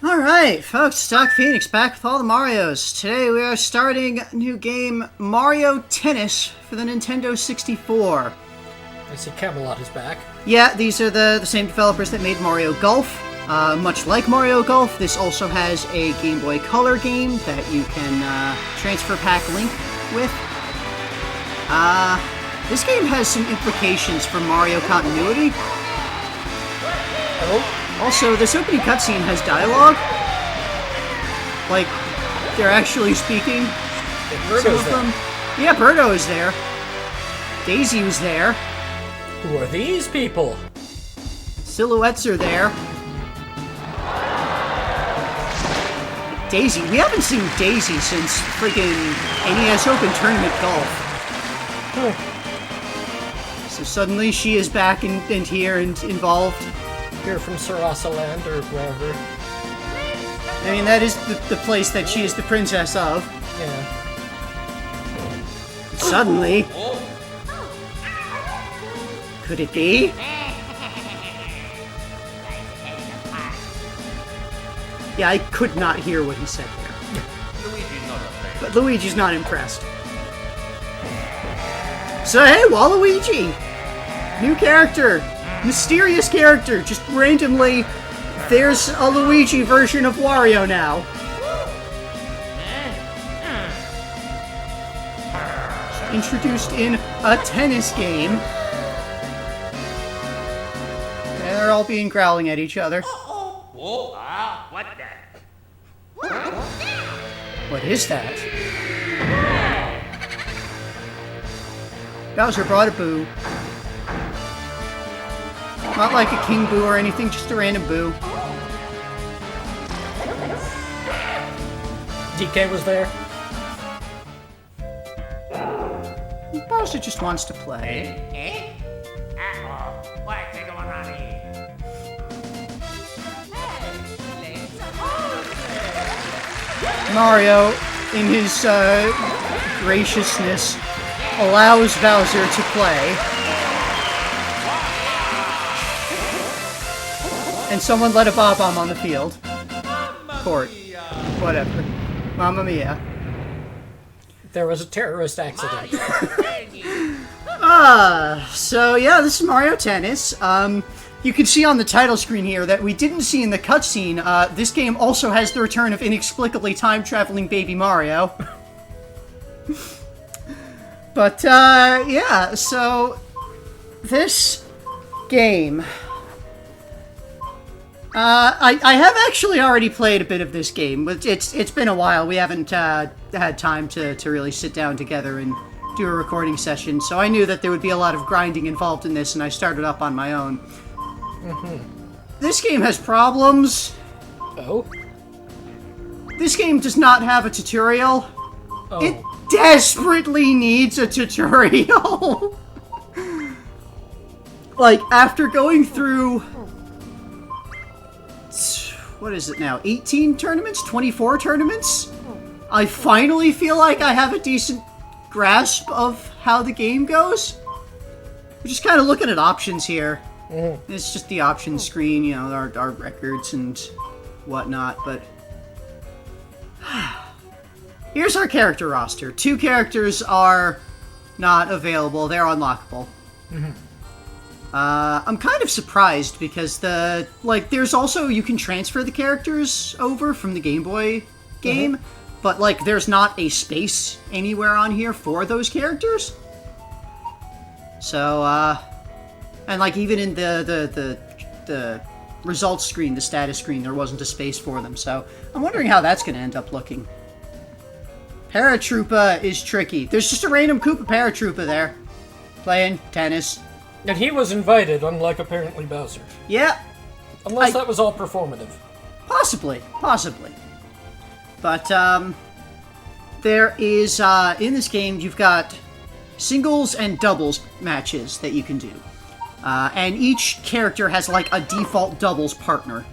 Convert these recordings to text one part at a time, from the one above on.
Alright, folks, Doc Phoenix back with all the Marios. Today we are starting a new game, Mario Tennis, for the Nintendo 64. I see Camelot is back. Yeah, these are the same developers that made Mario Golf. Much like Mario Golf, this also has a Game Boy Color game that you can transfer pack link with. This game has some implications for Mario continuity. Oh? Also, this opening cutscene has dialogue. Like, they're actually speaking. Some of them. Yeah, Birdo is there. Daisy was there. Who are these people? Silhouettes are there. Daisy. We haven't seen Daisy since freaking NES Open Tournament Golf. So suddenly she is back and here and involved. Here from Sarasa Land or wherever. I mean, that is the place that she is the princess of. Yeah. Suddenly. Could it be? Yeah, I could not hear what he said there. But Luigi's not impressed. So hey, Waluigi! New character! Mysterious character! Just randomly, there's a Luigi version of Wario now. Introduced in a tennis game. And they're all being growling at each other. What the? What is that? Bowser brought a boo. Not like a king boo or anything, just a random boo. DK was there. Bowser just wants to play. What's going on here? Mario, in his graciousness, allows Bowser to play. And someone let a bob-omb on the field. Court. Whatever. Mamma mia. There was a terrorist accident. So yeah, this is Mario Tennis. You can see on the title screen here that we didn't see in the cutscene, this game also has the return of inexplicably time-traveling Baby Mario. But, yeah, so this game... I have actually already played a bit of this game, but it's been a while. We haven't had time to really sit down together and do a recording session, so I knew that there would be a lot of grinding involved in this, and I started up on my own. This game has problems. Oh? This game does not have a tutorial. Oh. It desperately needs a tutorial. Like, after going through... What is it now? 18 tournaments? 24 tournaments? I finally feel like I have a decent grasp of how the game goes. We're just kind of looking at options here. It's just the options screen, you know, our records and whatnot, but... Here's our character roster. 2 characters are not available. They're unlockable. I'm kind of surprised because there's also, you can transfer the characters over from the Game Boy game, but, like, there's not a space anywhere on here for those characters. So, and, like, even in the results screen, the status screen, there wasn't a space for them, so I'm wondering how that's going to end up looking. Paratroopa is tricky. There's just a random Koopa Paratroopa there, playing tennis. And he was invited, unlike apparently Bowser. Yeah. Unless that was all performative. Possibly. But, there is, in this game, you've got singles and doubles matches that you can do. And each character has, like, a default doubles partner.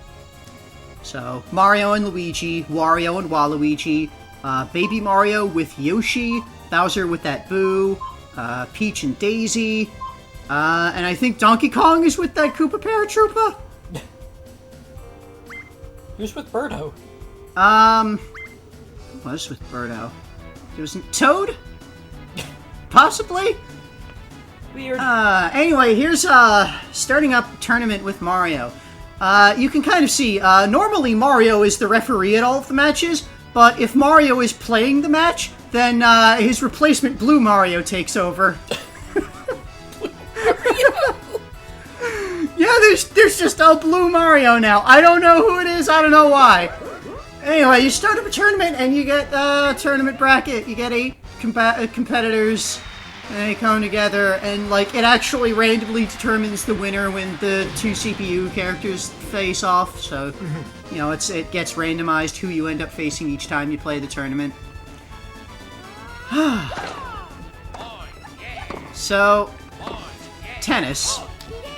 So, Mario and Luigi, Wario and Waluigi, Baby Mario with Yoshi, Bowser with that Boo, Peach and Daisy, and I think Donkey Kong is with that Koopa Paratroopa? Who's with Birdo? What was with Birdo? It was Toad? Possibly? Weird. Anyway, here's, starting up tournament with Mario. You can kind of see, normally Mario is the referee at all of the matches, but if Mario is playing the match, then, his replacement Blue Mario takes over. Yeah, there's just a Blue Mario now. I don't know who it is, I don't know why. Anyway, you start up a tournament and you get a tournament bracket. You get 8 competitors, and they come together, and like it actually randomly determines the winner when the 2 CPU characters face off. So, you know, it gets randomized who you end up facing each time you play the tournament. So, tennis.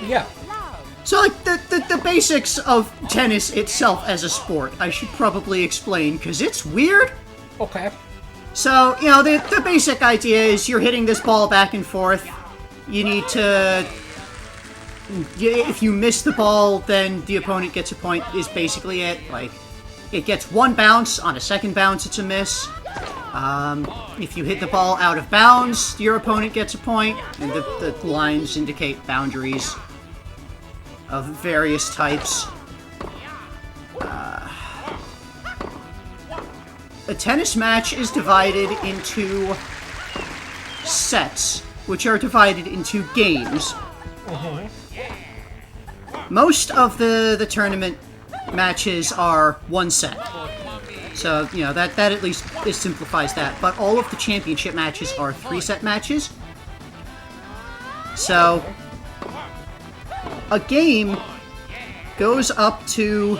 Yeah. So, like, the basics of tennis itself as a sport, I should probably explain, because it's weird. Okay. So, you know, the basic idea is you're hitting this ball back and forth. You need to... If you miss the ball, then the opponent gets a point, is basically it. Like, it gets 1 bounce. On a second bounce, it's a miss. If you hit the ball out of bounds, your opponent gets a point. And the lines indicate boundaries of various types. A tennis match is divided into sets, which are divided into games. Most of the tournament matches are 1 set. So, you know, that at least it simplifies that. But all of the championship matches are 3-set matches. So, a game goes up to...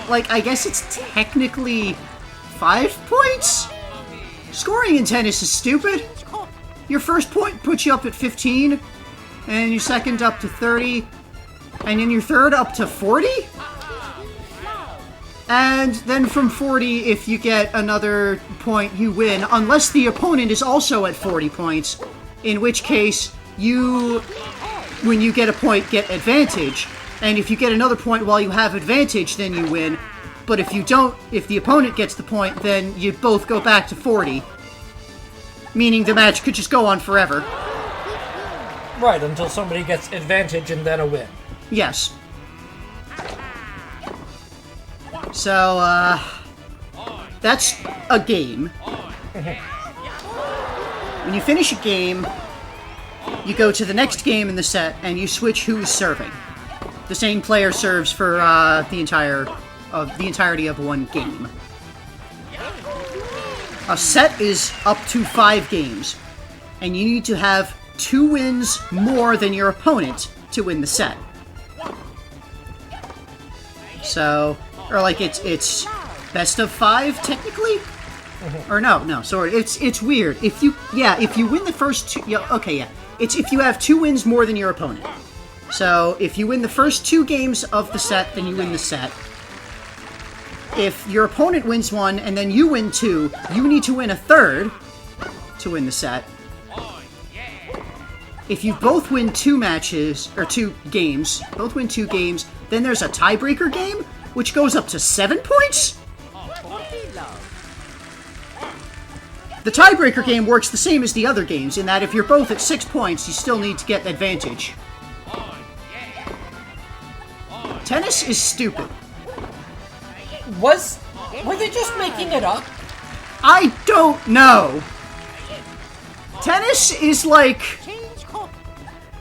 Like, I guess it's technically 5 points? Scoring in tennis is stupid. Your first point puts you up at 15, and your second up to 30, and then your third up to 40? And then from 40, if you get another point, you win, unless the opponent is also at 40 points, in which case, you, when you get a point, get advantage. And if you get another point while you have advantage, then you win. But if you don't, if the opponent gets the point, then you both go back to 40. Meaning the match could just go on forever. Right, until somebody gets advantage and then a win. Yes. So, that's a game. When you finish a game, you go to the next game in the set, and you switch who's serving. The same player serves for the entirety of 1 game. A set is up to 5 games, and you need to have 2 wins more than your opponent to win the set. So, or like it's best of 5 technically, or no, sorry, it's weird. If you win the first 2, it's if you have 2 wins more than your opponent. So, if you win the first 2 games of the set, then you win the set. If your opponent wins 1, and then you win 2, you need to win a third to win the set. If you both win 2 matches, or 2 games, then there's a tiebreaker game, which goes up to 7 points? The tiebreaker game works the same as the other games, in that if you're both at 6 points, you still need to get advantage. Tennis is stupid. Were they just making it up? I don't know. Tennis is like...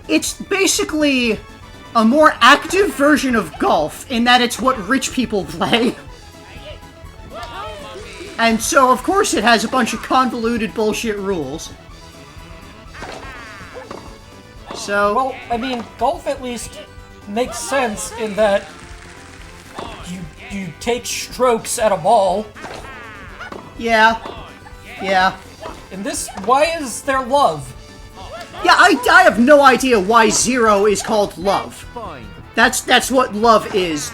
It's basically a more active version of golf, in that it's what rich people play. And so, of course, it has a bunch of convoluted bullshit rules. So... Well, I mean, golf at least makes sense in that you take strokes at a ball. Yeah. In this, why is there love? Yeah, I have no idea why 0 is called love. That's what love is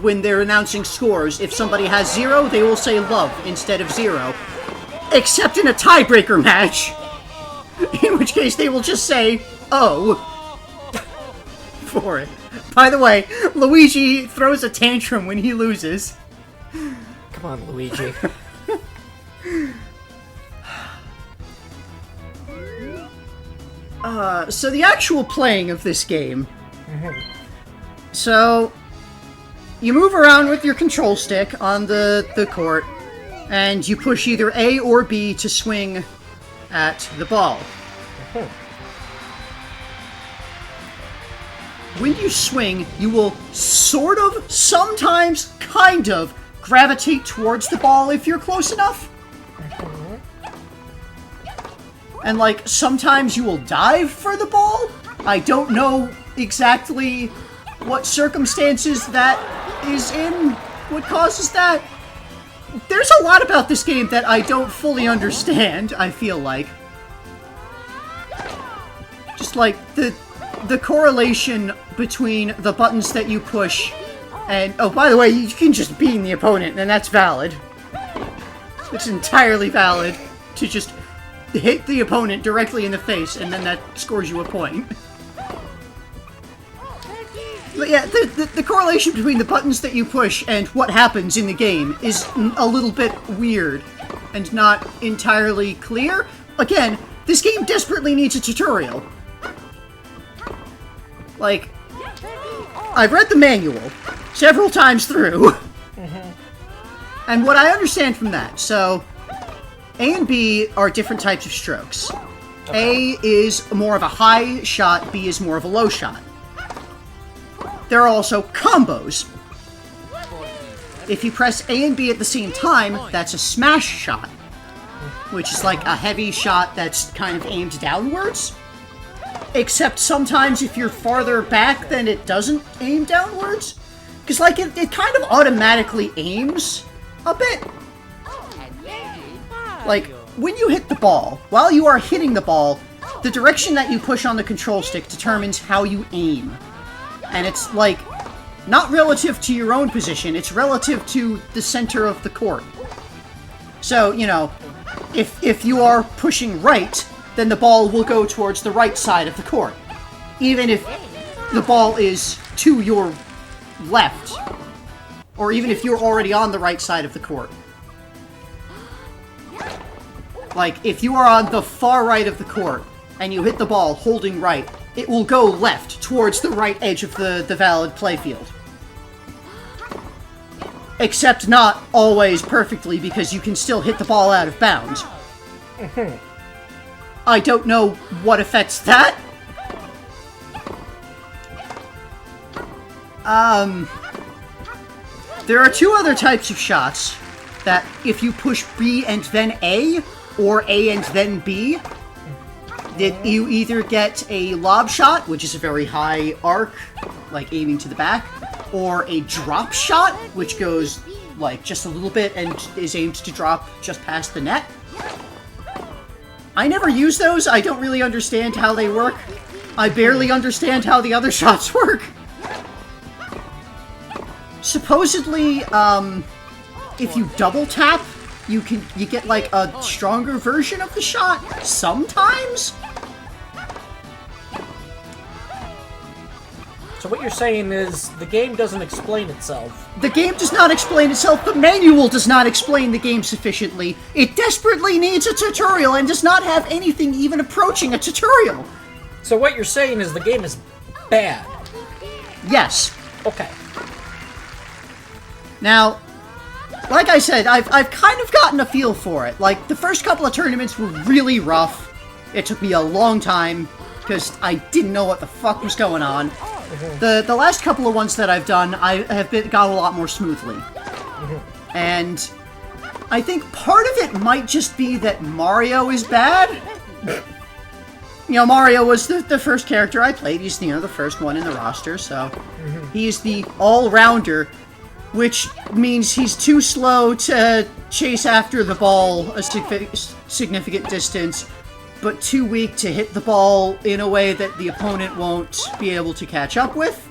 when they're announcing scores. If somebody has 0, they will say love instead of 0. Except in a tiebreaker match. In which case they will just say, oh. For it. By the way, Luigi throws a tantrum when he loses. Come on, Luigi. So the actual playing of this game. So, you move around with your control stick on the court, and you push either A or B to swing at the ball. When you swing, you will sort of, sometimes, kind of, gravitate towards the ball if you're close enough. And, like, sometimes you will dive for the ball. I don't know exactly what circumstances that is in, what causes that. There's a lot about this game that I don't fully understand, I feel like. Just, like, the correlation between the buttons that you push and... Oh, by the way, you can just beam the opponent, and that's valid. It's entirely valid to just hit the opponent directly in the face, and then that scores you a point. But yeah, the correlation between the buttons that you push and what happens in the game is a little bit weird and not entirely clear. Again, this game desperately needs a tutorial. Like, I've read the manual several times through, and what I understand from that, so A and B are different types of strokes. A is more of a high shot, B is more of a low shot. There are also combos. If you press A and B at the same time, that's a smash shot, which is like a heavy shot that's kind of aimed downwards. Except sometimes if you're farther back, then it doesn't aim downwards. Because, like, it kind of automatically aims a bit. Like, when you hit the ball, while you are hitting the ball, the direction that you push on the control stick determines how you aim. And it's, like, not relative to your own position, it's relative to the center of the court. So, you know, if you are pushing right, then the ball will go towards the right side of the court. Even if the ball is to your left. Or even if you're already on the right side of the court. Like, if you are on the far right of the court, and you hit the ball holding right, it will go left, towards the right edge of the valid playfield. Except not always perfectly, because you can still hit the ball out of bounds. I don't know what affects that. There are two other types of shots that if you push B and then A, or A and then B, that you either get a lob shot, which is a very high arc, like aiming to the back, or a drop shot, which goes like just a little bit and is aimed to drop just past the net. I never use those. I don't really understand how they work. I barely understand how the other shots work. Supposedly, if you double tap, you get like a stronger version of the shot sometimes. So what you're saying is the game doesn't explain itself. The game does not explain itself. The manual does not explain the game sufficiently. It desperately needs a tutorial and does not have anything even approaching a tutorial. So what you're saying is the game is bad. Yes. Okay. Now, like I said, I've kind of gotten a feel for it. Like, the first couple of tournaments were really rough. It took me a long time, because I didn't know what the fuck was going on. The last couple of ones that I've done, I have gone a lot more smoothly. And I think part of it might just be that Mario is bad. You know, Mario was the first character I played. He's, you know, the first one in the roster, so... He's the all-rounder, which means he's too slow to chase after the ball a significant distance, but too weak to hit the ball in a way that the opponent won't be able to catch up with.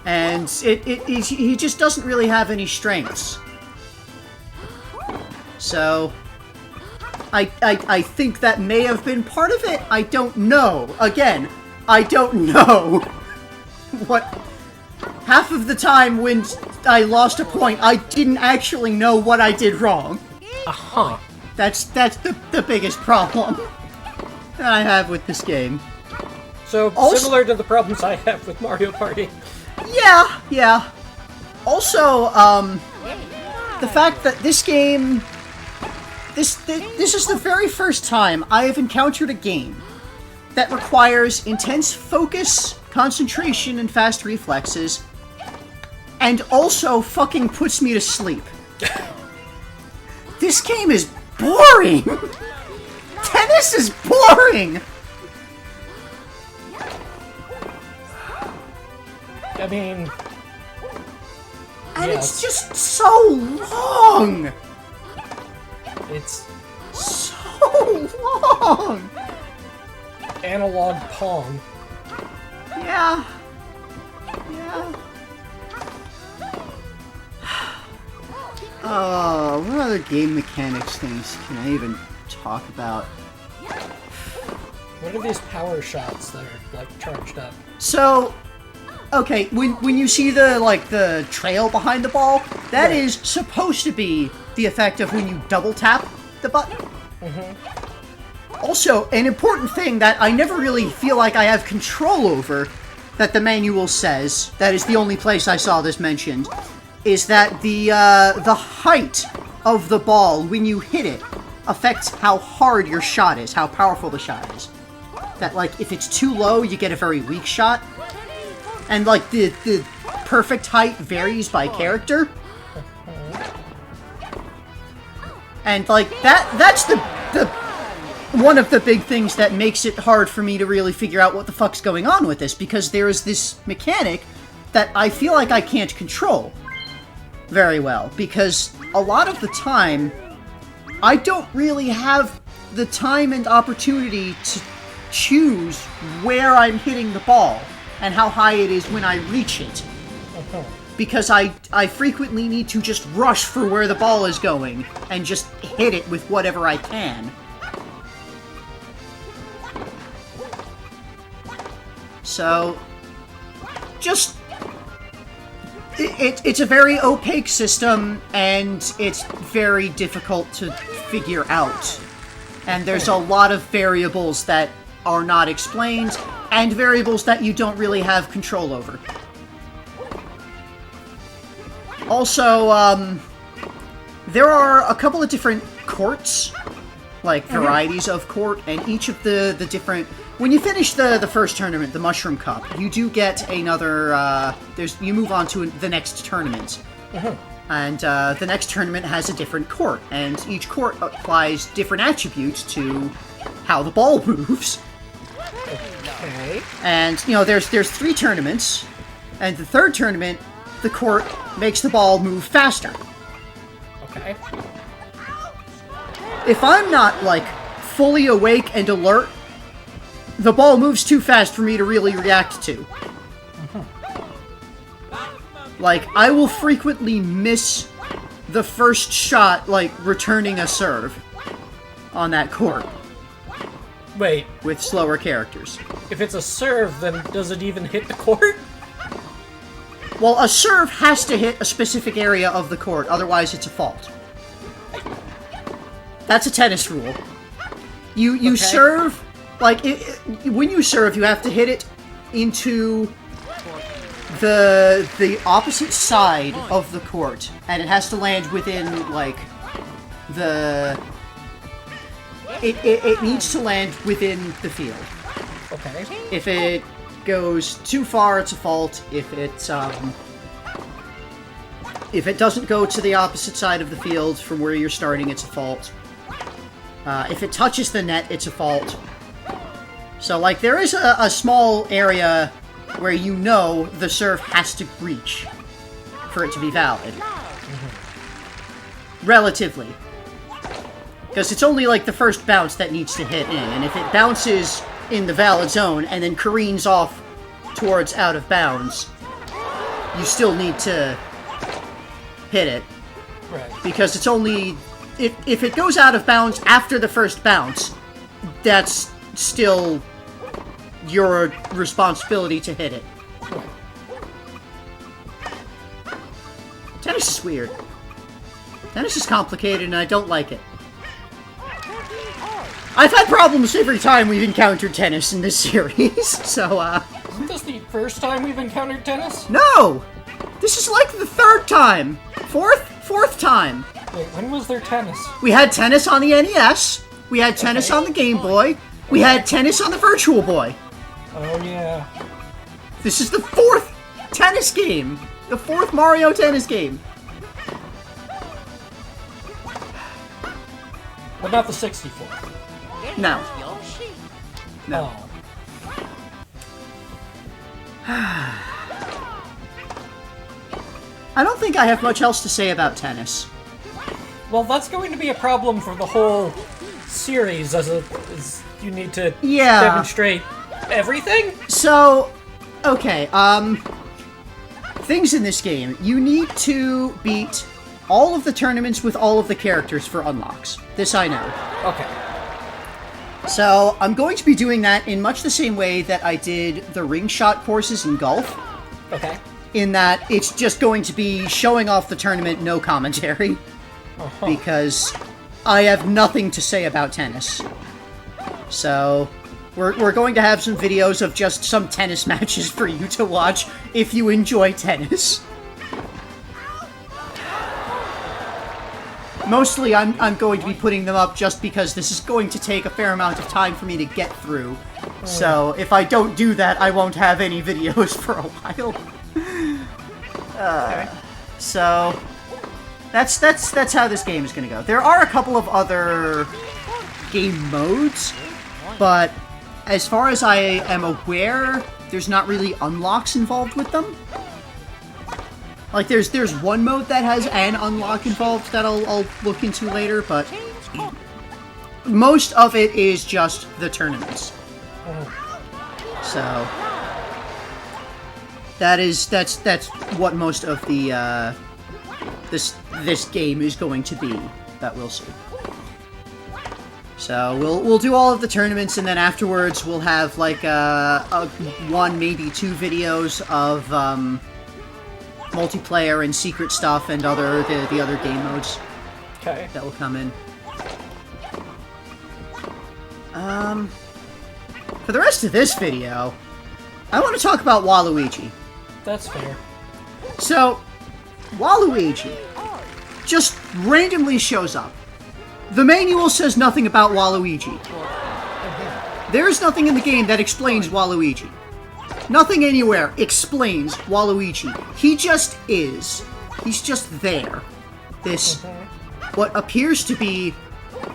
And he just doesn't really have any strengths. So, I think that may have been part of it. I don't know. Again, I don't know. what... Half of the time when I lost a point, I didn't actually know what I did wrong. Uh-huh. That's the biggest problem that I have with this game. So, Also- similar to the problems I have with Mario Party. Yeah. Also, the fact that this game... This is the very first time I have encountered a game that requires intense focus, concentration, and fast reflexes, and also fucking puts me to sleep. This game is boring! Tennis is boring! I mean... And yes. it's just so long! It's So long! analog Pong. Yeah. Oh, what other game mechanics things can I even talk about? What are these power shots that are, like, charged up? So, okay, when you see the trail behind the ball, that is supposed to be the effect of when you double tap the button. Also, an important thing that I never really feel like I have control over, that the manual says, that is the only place I saw this mentioned, is that the height of the ball when you hit it affects how hard your shot is, how powerful the shot is. That, like, if it's too low, you get a very weak shot. And, like, the perfect height varies by character. And, like, that's the one of the big things that makes it hard for me to really figure out what the fuck's going on with this, because there is this mechanic that I feel like I can't control very well, because a lot of the time, I don't really have the time and opportunity to choose where I'm hitting the ball and how high it is when I reach it. Because I frequently need to just rush for where the ball is going and just hit it with whatever I can. So, just... It's a very opaque system, and it's very difficult to figure out. And there's a lot of variables that are not explained, and variables that you don't really have control over. Also, there are a couple of different courts, like varieties of court, and each of the different... When you finish the first tournament, the Mushroom Cup, you do get another, you move on to the next tournament. And the next tournament has a different court, and each court applies different attributes to how the ball moves. Okay. And, you know, there's 3 tournaments, and the third tournament, the court makes the ball move faster. Okay. If I'm not, like, fully awake and alert, the ball moves too fast for me to really react to. Like, I will frequently miss the first shot, like, returning a serve on that court Wait, with slower characters. if it's a serve, then does it even hit the court? Well, a serve has to hit a specific area of the court, otherwise it's a fault. That's a tennis rule. You Okay. serve, like, when you serve, you have to hit it into the opposite side of the court, and it has to land within, like, it needs to land within the field. Okay. If it goes too far, it's a fault. If it doesn't go to the opposite side of the field from where you're starting, it's a fault. If it touches the net, it's a fault. So, like, there is a small area where you know the serve has to reach for it to be valid. Relatively. Because it's only, like, the first bounce that needs to hit in, and if it bounces in the valid zone and then careens off towards out of bounds, you still need to hit it. Right. Because it's only... If it goes out of bounds after the first bounce, that's still your responsibility to hit it. Tennis is weird. Tennis is complicated, and I don't like it. I've had problems every time we've encountered tennis in this series, so, Isn't this the first time we've encountered tennis? No! This is like the third time. Fourth time. Wait, when was there tennis? We had tennis on the NES. We had tennis on the Game Boy. We had tennis on the Virtual Boy. Oh, yeah. This is the fourth tennis game. The fourth Mario tennis game. But not the 64. No. No. Oh. I don't think I have much else to say about tennis. Well, that's going to be a problem for the whole series, as you need to demonstrate everything? So, okay, things in this game. You need to beat all of the tournaments with all of the characters for unlocks. This I know. Okay. So, I'm going to be doing that in much the same way that I did the ring shot courses in golf. Okay. In that it's just going to be showing off the tournament, no commentary. Because I have nothing to say about tennis. So, we're going to have some videos of just some tennis matches for you to watch if you enjoy tennis. Mostly, I'm going to be putting them up just because this is going to take a fair amount of time for me to get through. So, if I don't do that, I won't have any videos for a while. So, that's how this game is going to go. There are a couple of other game modes, but as far as I am aware, there's not really unlocks involved with them. Like, there's one mode that has an unlock involved that I'll look into later, but most of it is just the tournaments. So that's what most of the this game is going to be that we'll see. So we'll do all of the tournaments, and then afterwards we'll have like one, maybe two videos of multiplayer and secret stuff and the other game modes. Okay. That will come in. For the rest of this video, I want to talk about Waluigi. That's fair. So, Waluigi just randomly shows up. The manual says nothing about Waluigi. There's nothing in the game that explains Waluigi. Nothing anywhere explains Waluigi. He just is. He's just there. This, what appears to be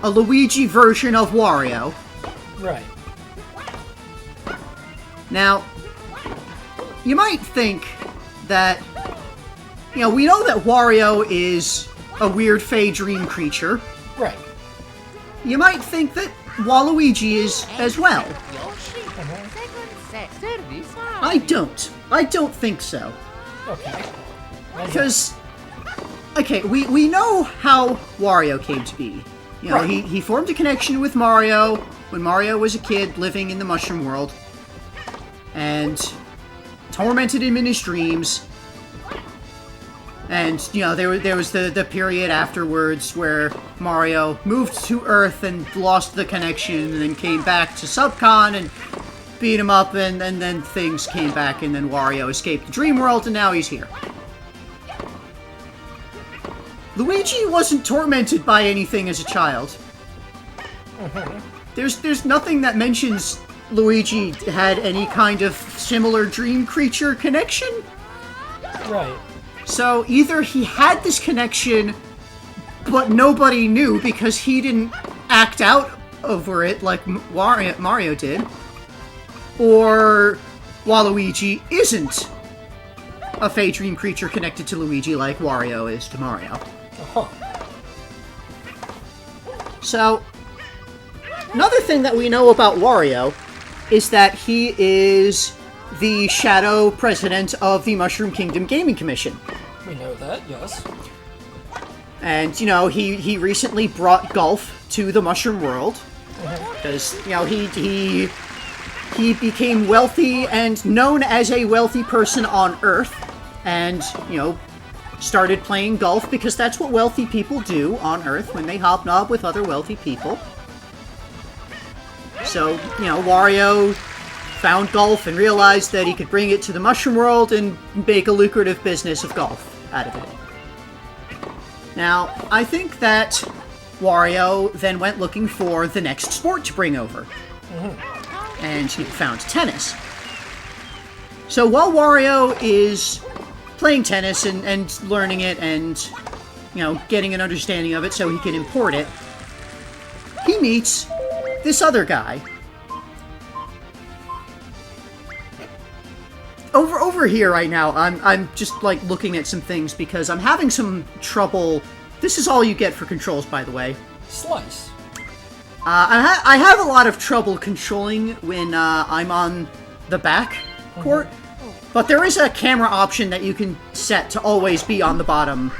a Luigi version of Wario. Right. Now, you might think that, you know, we know that Wario is a weird fey dream creature. Right. You might think that Waluigi is as well. I don't. I don't think so. Okay. Because, okay, we know how Wario came to be. You know, Right. he formed a connection with Mario when Mario was a kid living in the Mushroom World. And tormented him in his dreams. And, you know, there was the period afterwards where Mario moved to Earth and lost the connection, and then came back to Subcon and beat him up, and then things came back, and then Wario escaped the Dream World, and now he's here. Luigi wasn't tormented by anything as a child. There's nothing that mentions Luigi had any kind of similar dream creature connection. Right. So either he had this connection, but nobody knew because he didn't act out over it like Mario did, or Waluigi isn't a fey dream creature connected to Luigi like Wario is to Mario. So, another thing that we know about Wario is that he is the shadow president of the Mushroom Kingdom Gaming Commission. We know that, yes. And, you know, he recently brought golf to the Mushroom World. Because, you know, he became wealthy and known as a wealthy person on Earth. And, you know, started playing golf because that's what wealthy people do on Earth when they hobnob with other wealthy people. So, you know, Wario found golf and realized that he could bring it to the Mushroom World and make a lucrative business of golf out of it. Now, I think that Wario then went looking for the next sport to bring over. And he found tennis. So while Wario is playing tennis and learning it and, you know, getting an understanding of it so he can import it, he meets this other guy. Over here right now, I'm just, like, looking at some things because I'm having some trouble. This is all you get for controls, by the way. Slice. I have a lot of trouble controlling when I'm on the back court, but there is a camera option that you can set to always be on the bottom,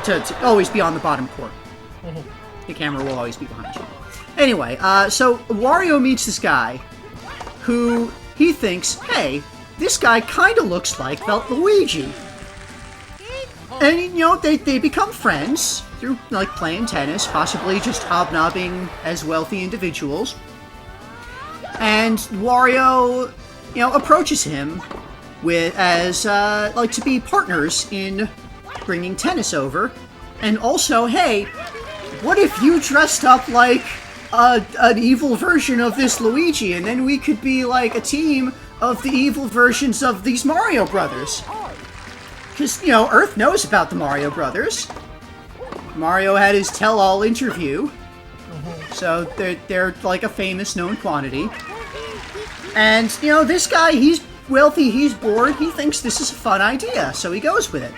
to always be on the bottom court. The camera will always be behind you. Anyway, so Wario meets this guy who he thinks, hey, this guy kind of looks like Luigi. And, you know, they become friends through, like, playing tennis, possibly just hobnobbing as wealthy individuals. And Wario, you know, approaches him as to be partners in bringing tennis over. And also, hey, what if you dressed up like an evil version of this Luigi, and then we could be, like, a team of the evil versions of these Mario Brothers? Because, you know, Earth knows about the Mario Brothers. Mario had his tell-all interview. So they're like a famous known quantity. And, you know, this guy, he's wealthy, he's bored, he thinks this is a fun idea, so he goes with it.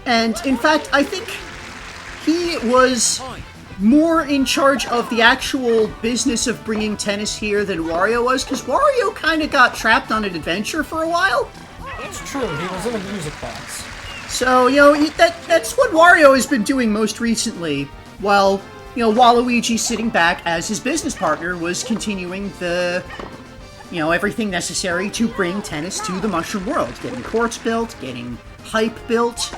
And, in fact, I think he was more in charge of the actual business of bringing tennis here than Wario was, because Wario kind of got trapped on an adventure for a while. It's true, he was in a music box. So, you know, that's what Wario has been doing most recently, while, you know, Waluigi sitting back as his business partner was continuing the, you know, everything necessary to bring tennis to the Mushroom World. Getting courts built, getting hype built,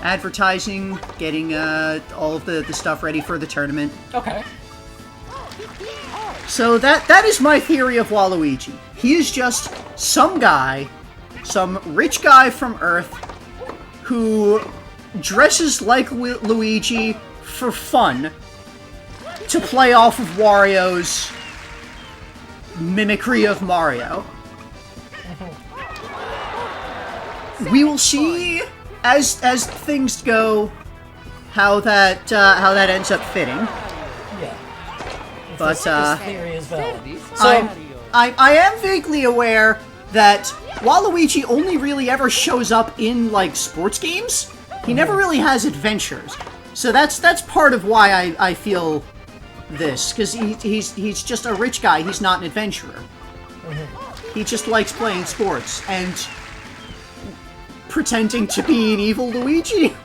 advertising, getting all of the stuff ready for the tournament. Okay. So that is my theory of Waluigi. He is just some guy, some rich guy from Earth, who dresses like Luigi for fun to play off of Wario's mimicry of Mario. We will see as things go how that ends up fitting. Yeah. But this theory is valid. So I am vaguely aware that Waluigi only really ever shows up in, like, sports games. He never really has adventures. So that's part of why I feel this, because he's just a rich guy. He's not an adventurer. He just likes playing sports and pretending to be an evil Luigi.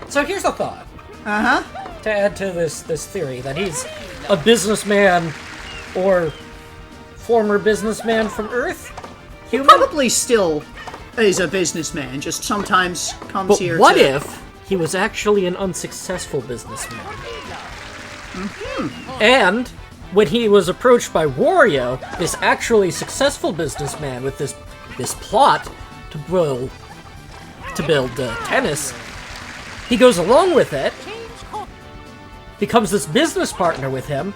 So here's a thought. Uh-huh. To add to this theory that he's a businessman or former businessman from Earth. He probably still is a businessman, just sometimes comes here What if he was actually an unsuccessful businessman? And when he was approached by Wario, this actually successful businessman with this plot to build tennis, he goes along with it, becomes this business partner with him,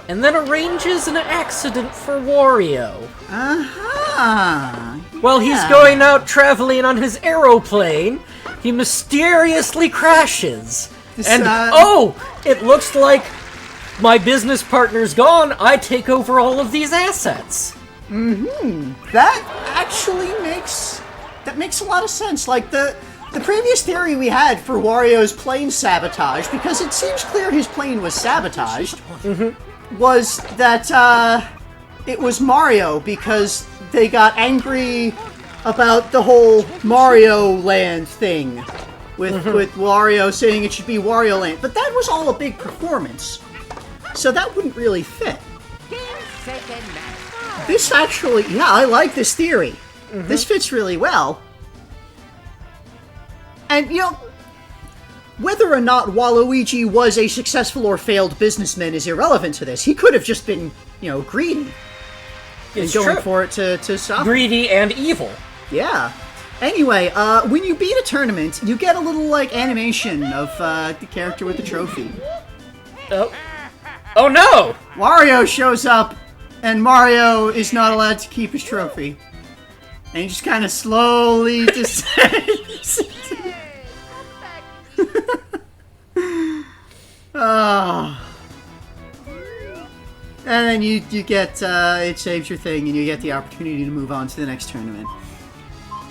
and then arranges an accident for Wario. While he's going out traveling on his aeroplane, he mysteriously crashes. It looks like my business partner's gone, I take over all of these assets. That actually makes a lot of sense. Like, the previous theory we had for Wario's plane sabotage, because it seems clear his plane was sabotaged, was that it was Mario, because they got angry about the whole Mario Land thing, with Wario saying it should be Wario Land. But that was all a big performance, so that wouldn't really fit. This actually, yeah, I like this theory. this fits really well. And, you know, whether or not Waluigi was a successful or failed businessman is irrelevant to this. He could have just been, you know, greedy. It's and going true. for it to stop. Greedy and evil. Yeah. Anyway, when you beat a tournament, you get a little, like, animation of the character with the trophy. Oh. Oh no! Wario shows up, and Mario is not allowed to keep his trophy. And he just kind of slowly descends. Oh. And then you get, it saves your thing, and you get the opportunity to move on to the next tournament.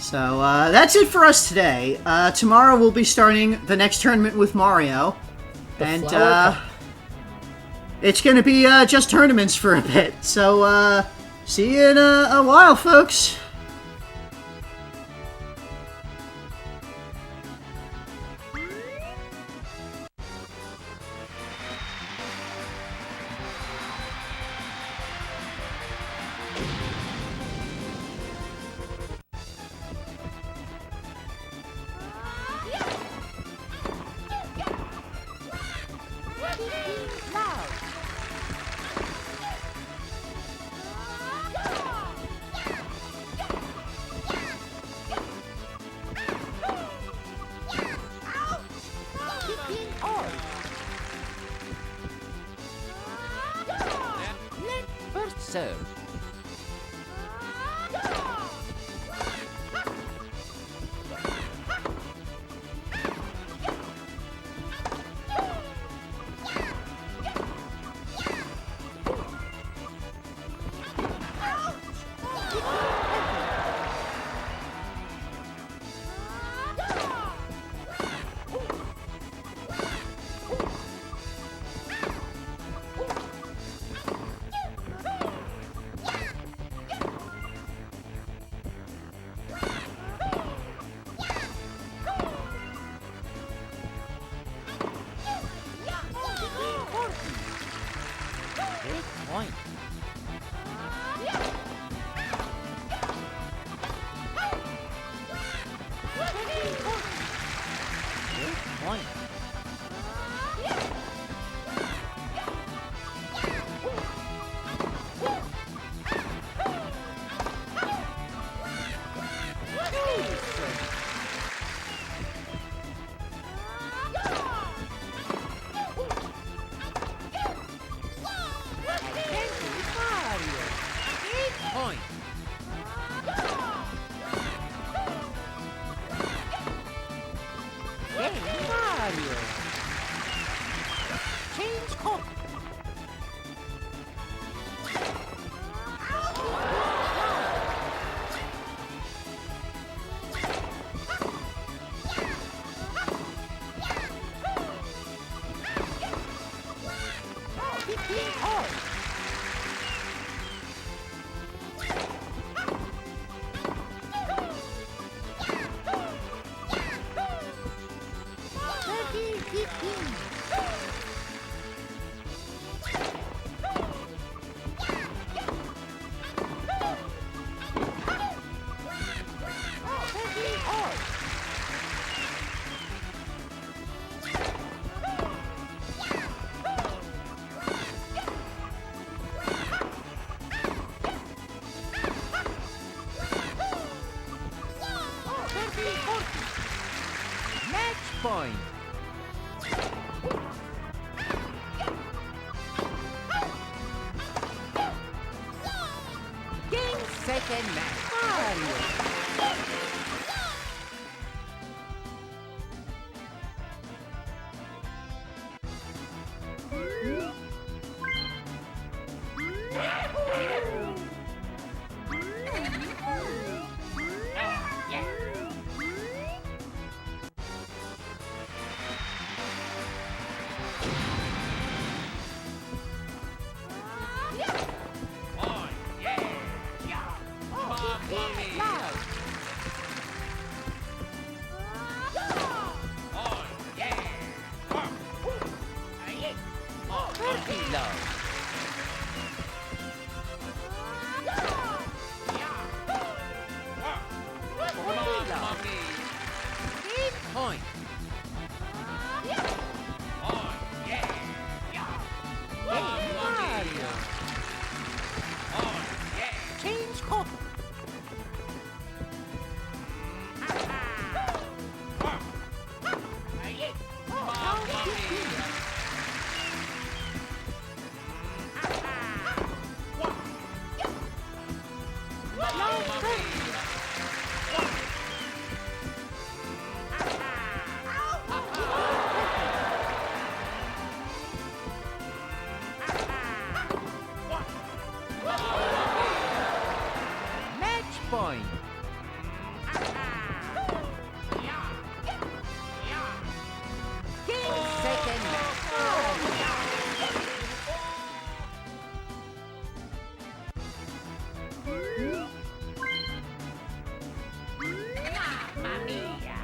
So, that's it for us today. Tomorrow we'll be starting the next tournament with Mario. And, it's gonna be, just tournaments for a bit. So, see you in a while, folks. First serve. Point. Point. Point. Game Mario. Change court. Match point. Game second match. Mario. Change course. Match point. Game second match. Mamma mia.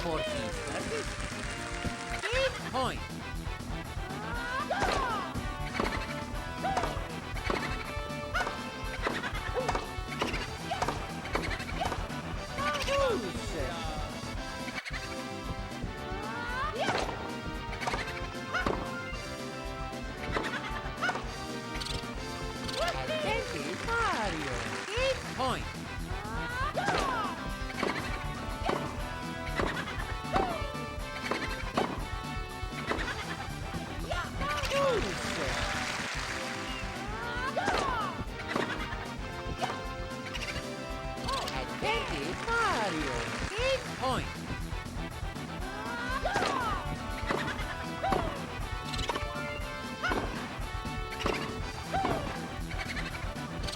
Point. Mario. Point. Advantage Mario. Point.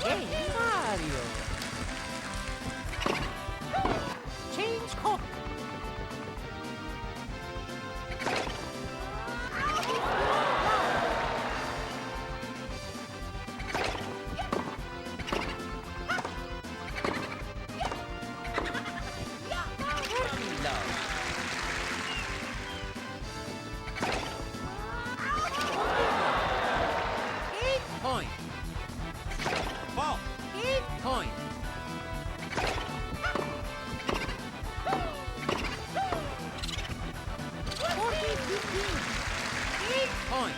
Game Mario. Change course. Point. Ball. Point. Point.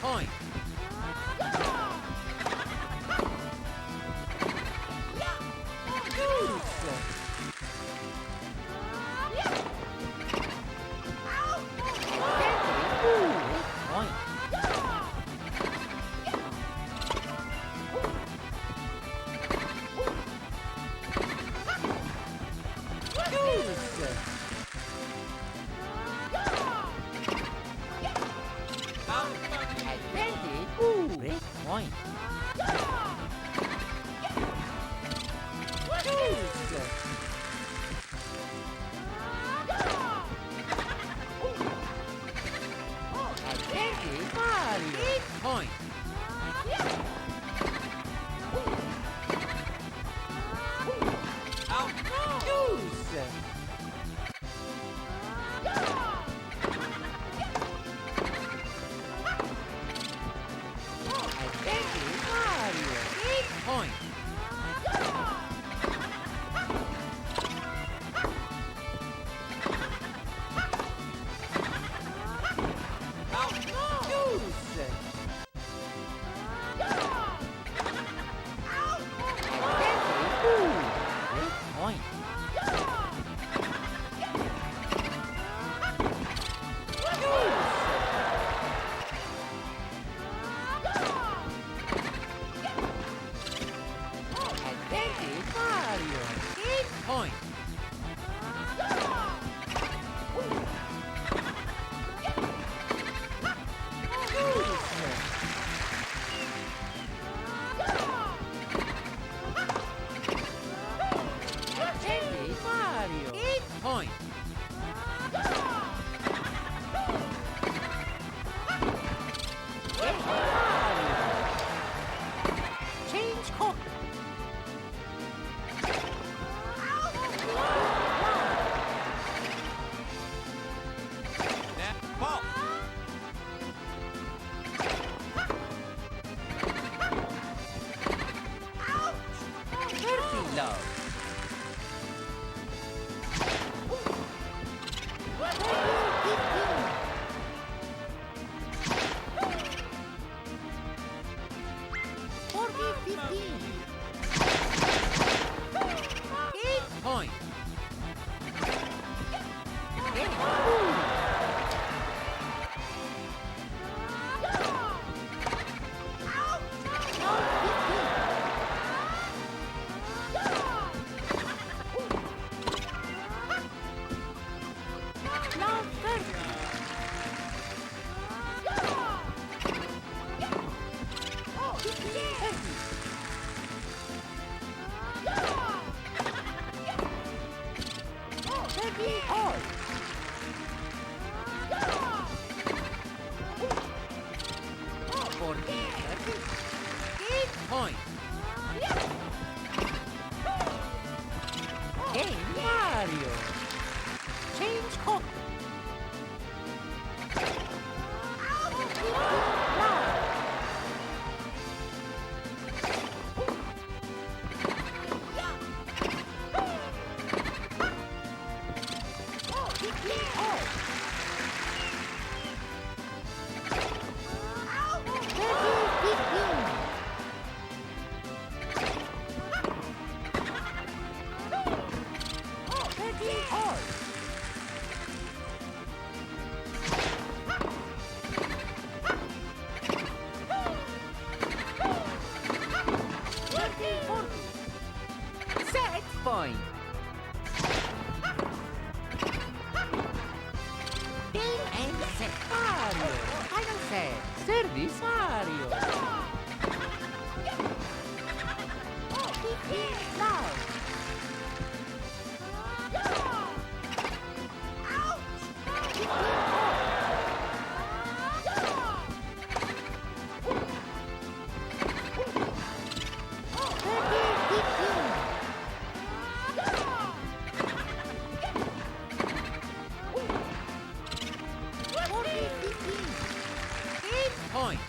point. Red point. Mario. Point. Point. Point. Point. Point. Change course. Net ball. Dirty love. Point. Point. Hey, Mario. Change course. Set point. Game and set Mario. Final set. Service Mario. Now. Point.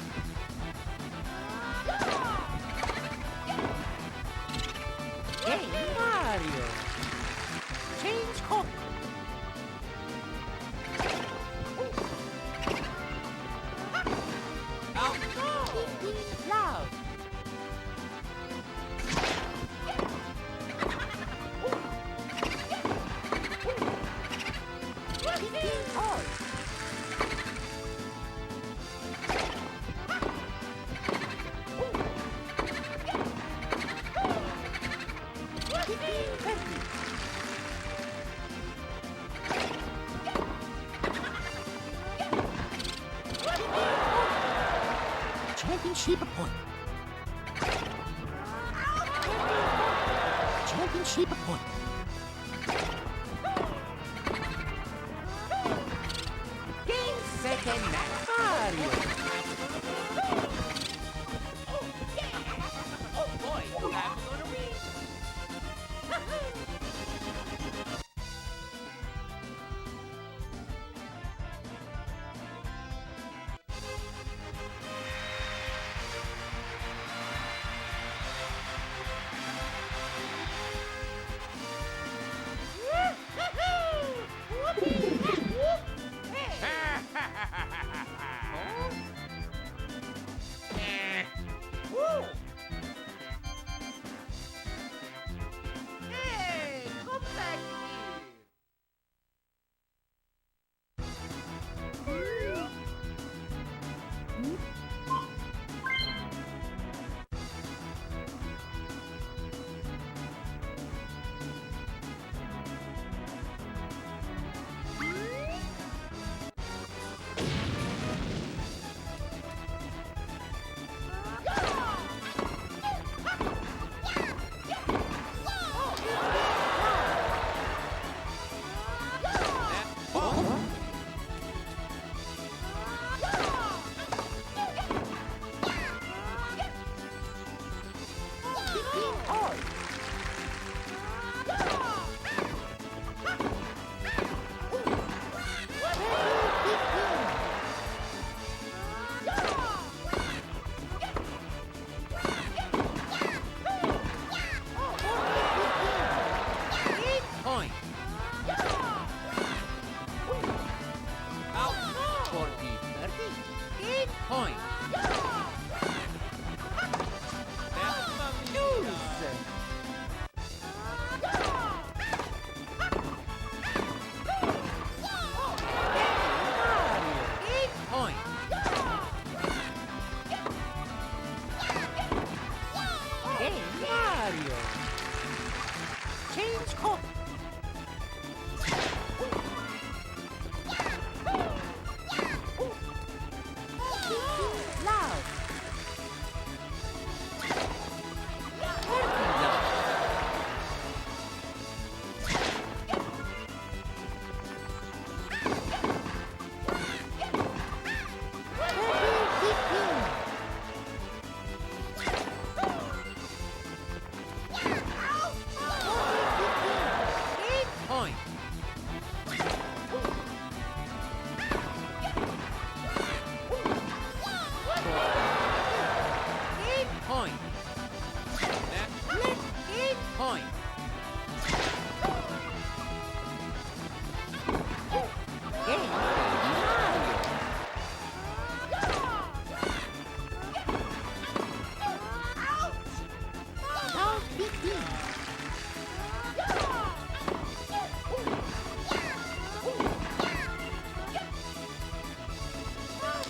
Championship point. Championship point. Game second match Mario. Oh boy, I'm gonna win. Hey, come back here. Point. Out for the 38 point. Point. Hey, Mario. Change course. Loud. Point. Point. Point. Game Mario. Now begin.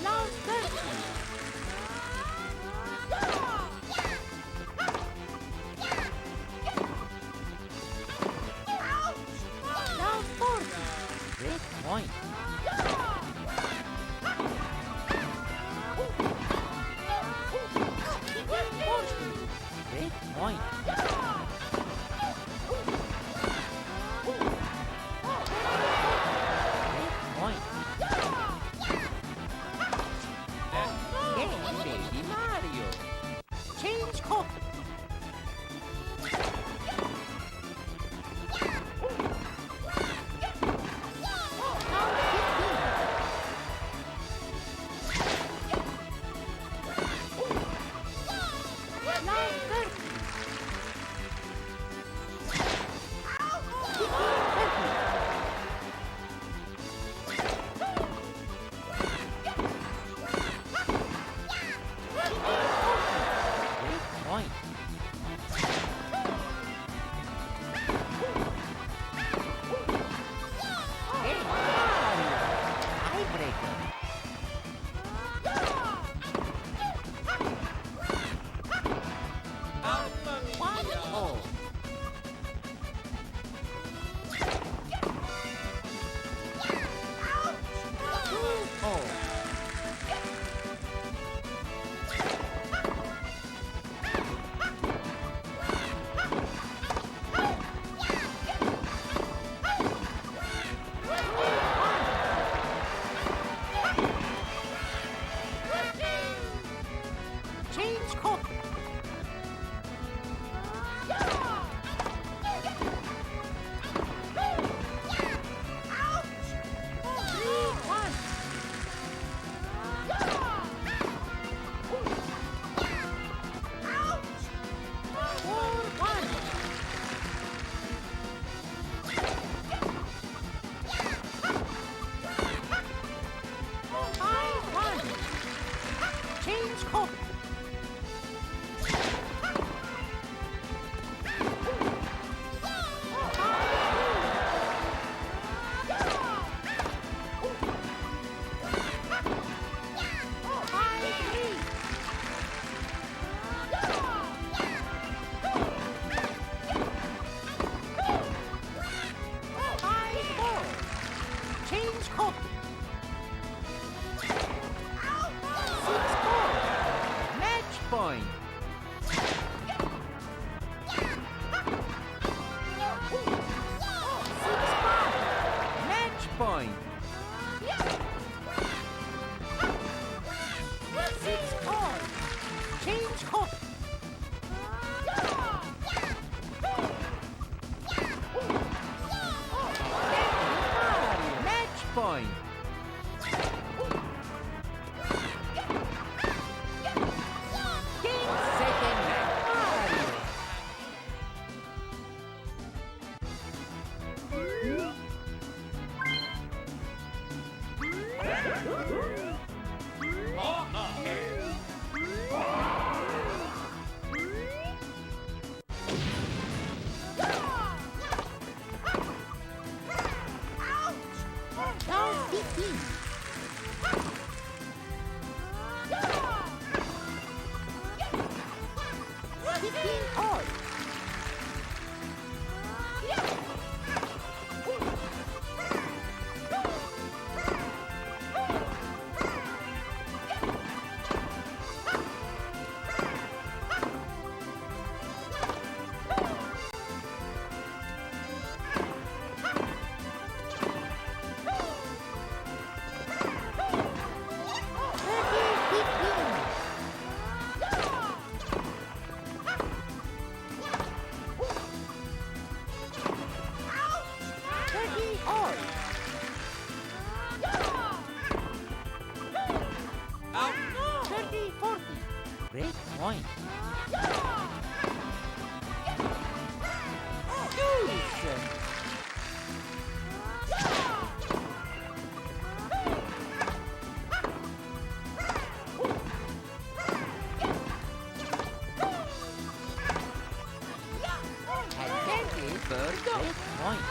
Now Great point. Great point. Great point. Game Baby Mario. Change course. Now Change copy. 6 match point. Match point. 6 cards. Change copy. Match point. Game second match. Round 15. 15 cards. Out. 30, 40. Great point. Deuce. Advantage for go. Great point.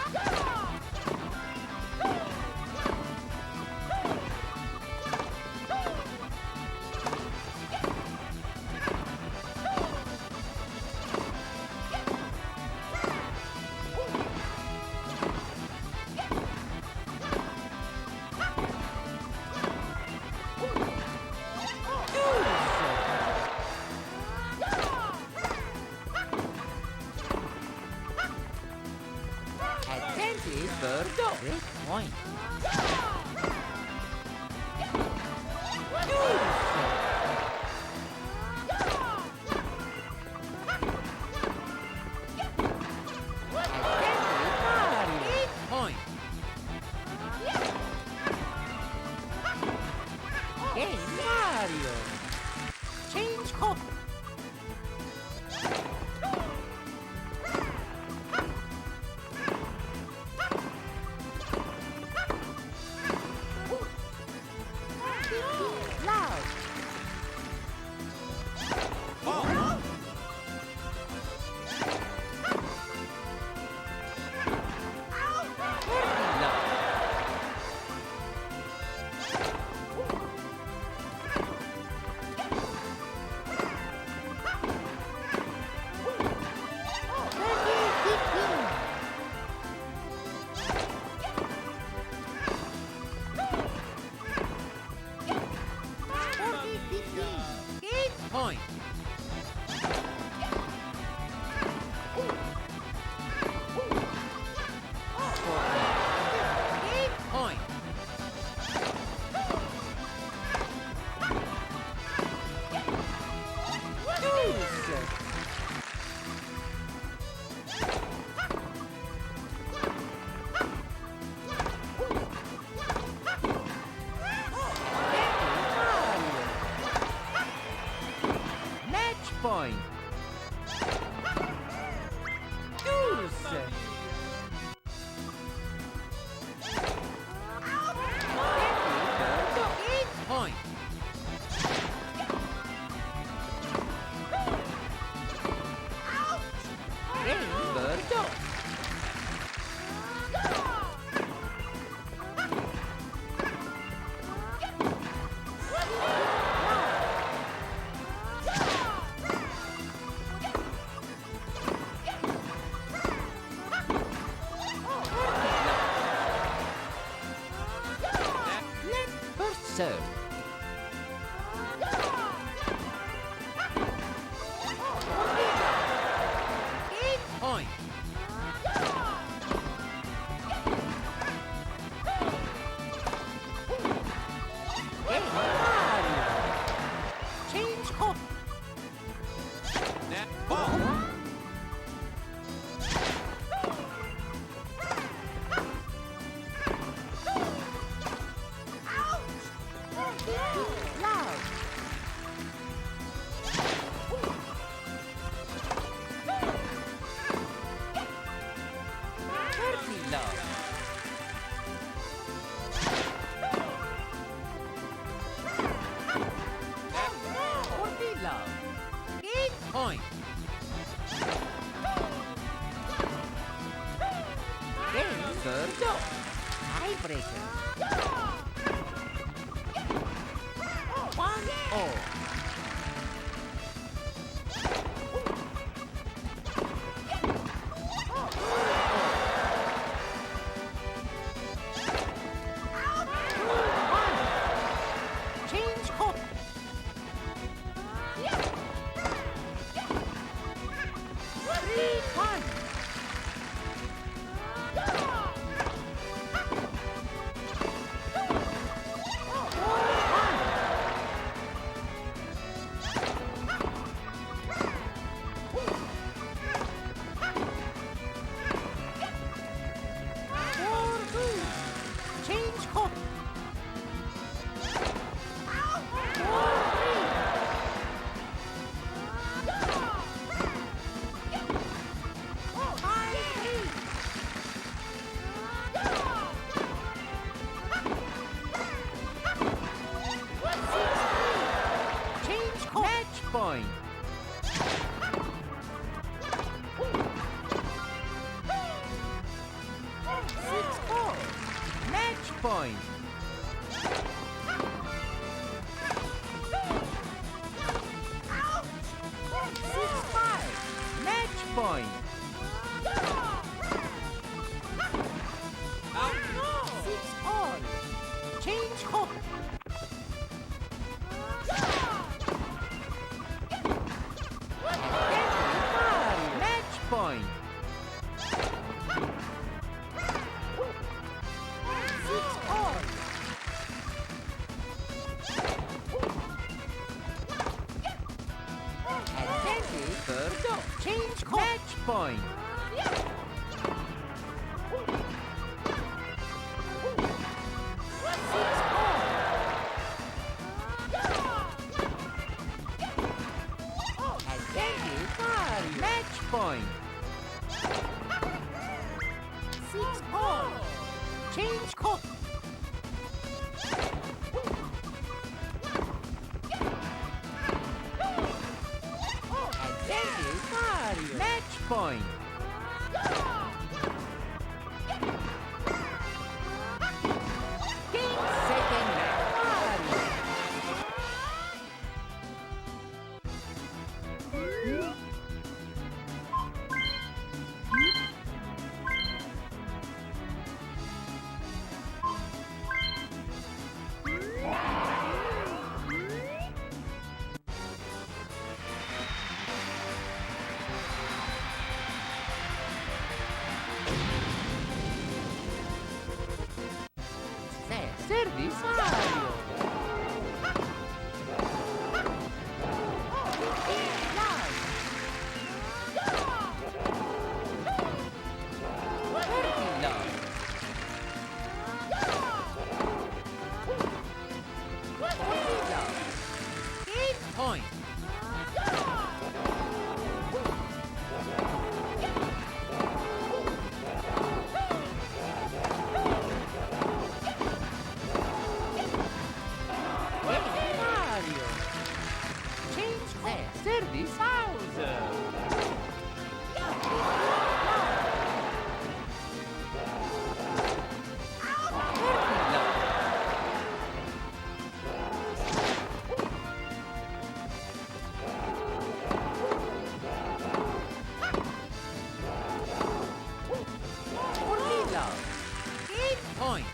Advantage for go. Great point. Advantage 8 point. Game Mario. Change copy. Loud. sir. Game point. Game Mario. Change hook. Net ball. Love. Turkey love. Turkey love. Game point. Game served up. Tiebreaker. 1-all. Change hook. Three, one. Change hook. 4-3. Change hook. Match point. Match point. 6-5. Match point. Out. 6-all. Change hook. Match point. 6-all. Advantage. Third up. Change hook. Match point. 6-all. Advantage. Match point. 6-all. Change hook. Advantage. Match point. Game second Mario. Service Mario. Point. Mario. Change course. Service Point.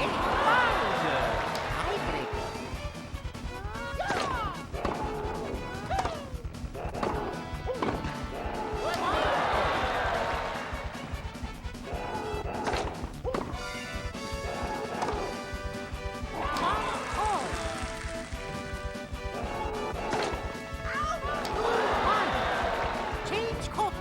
Bowser. Tiebreaker. Change course.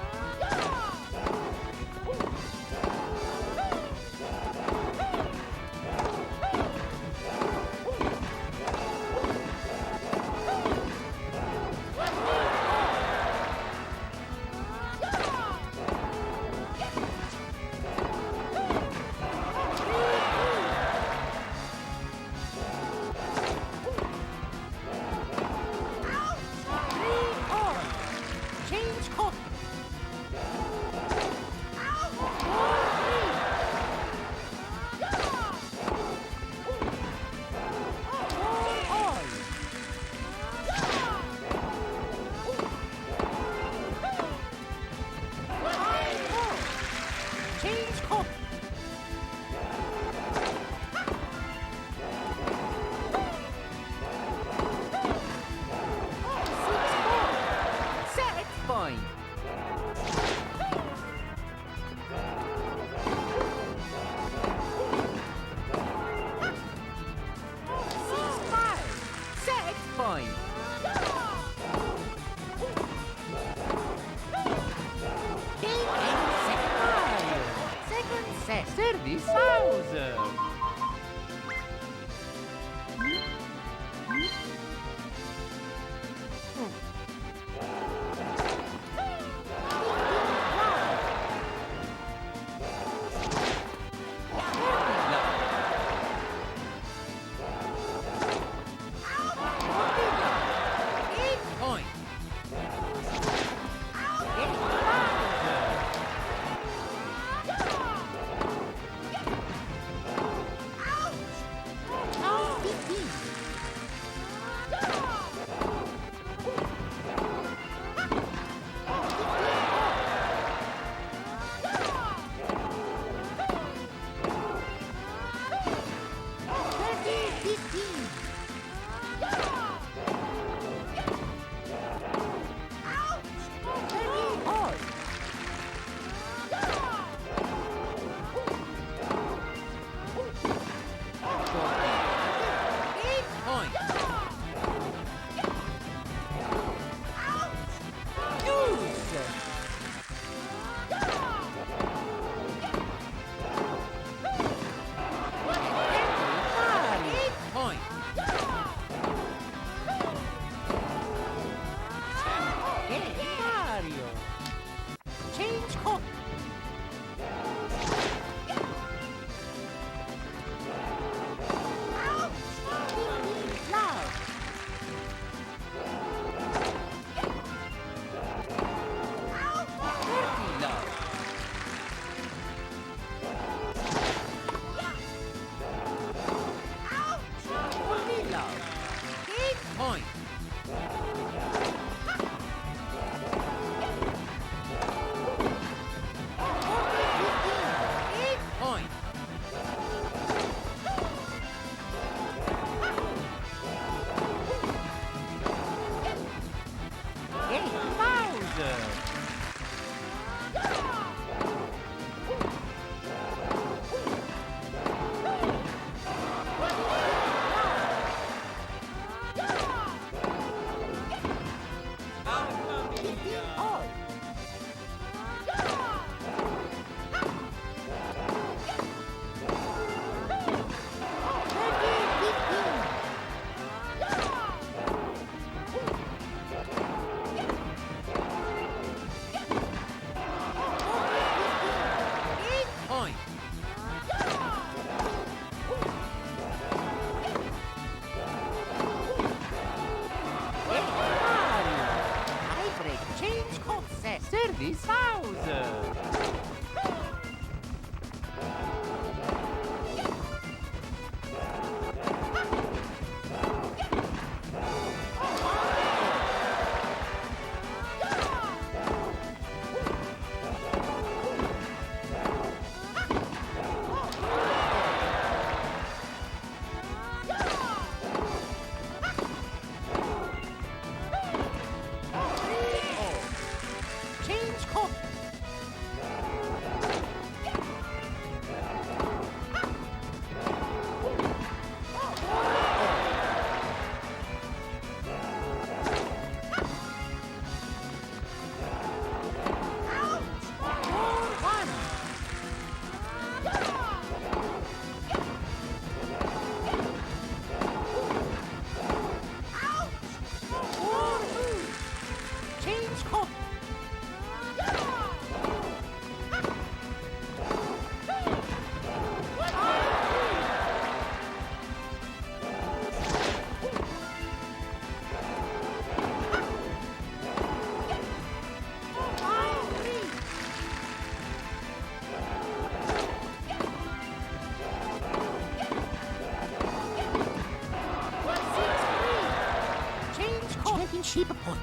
championship point.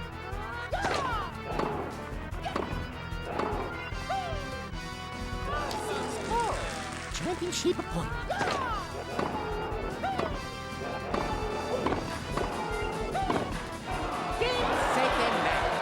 Championship point. Game second match.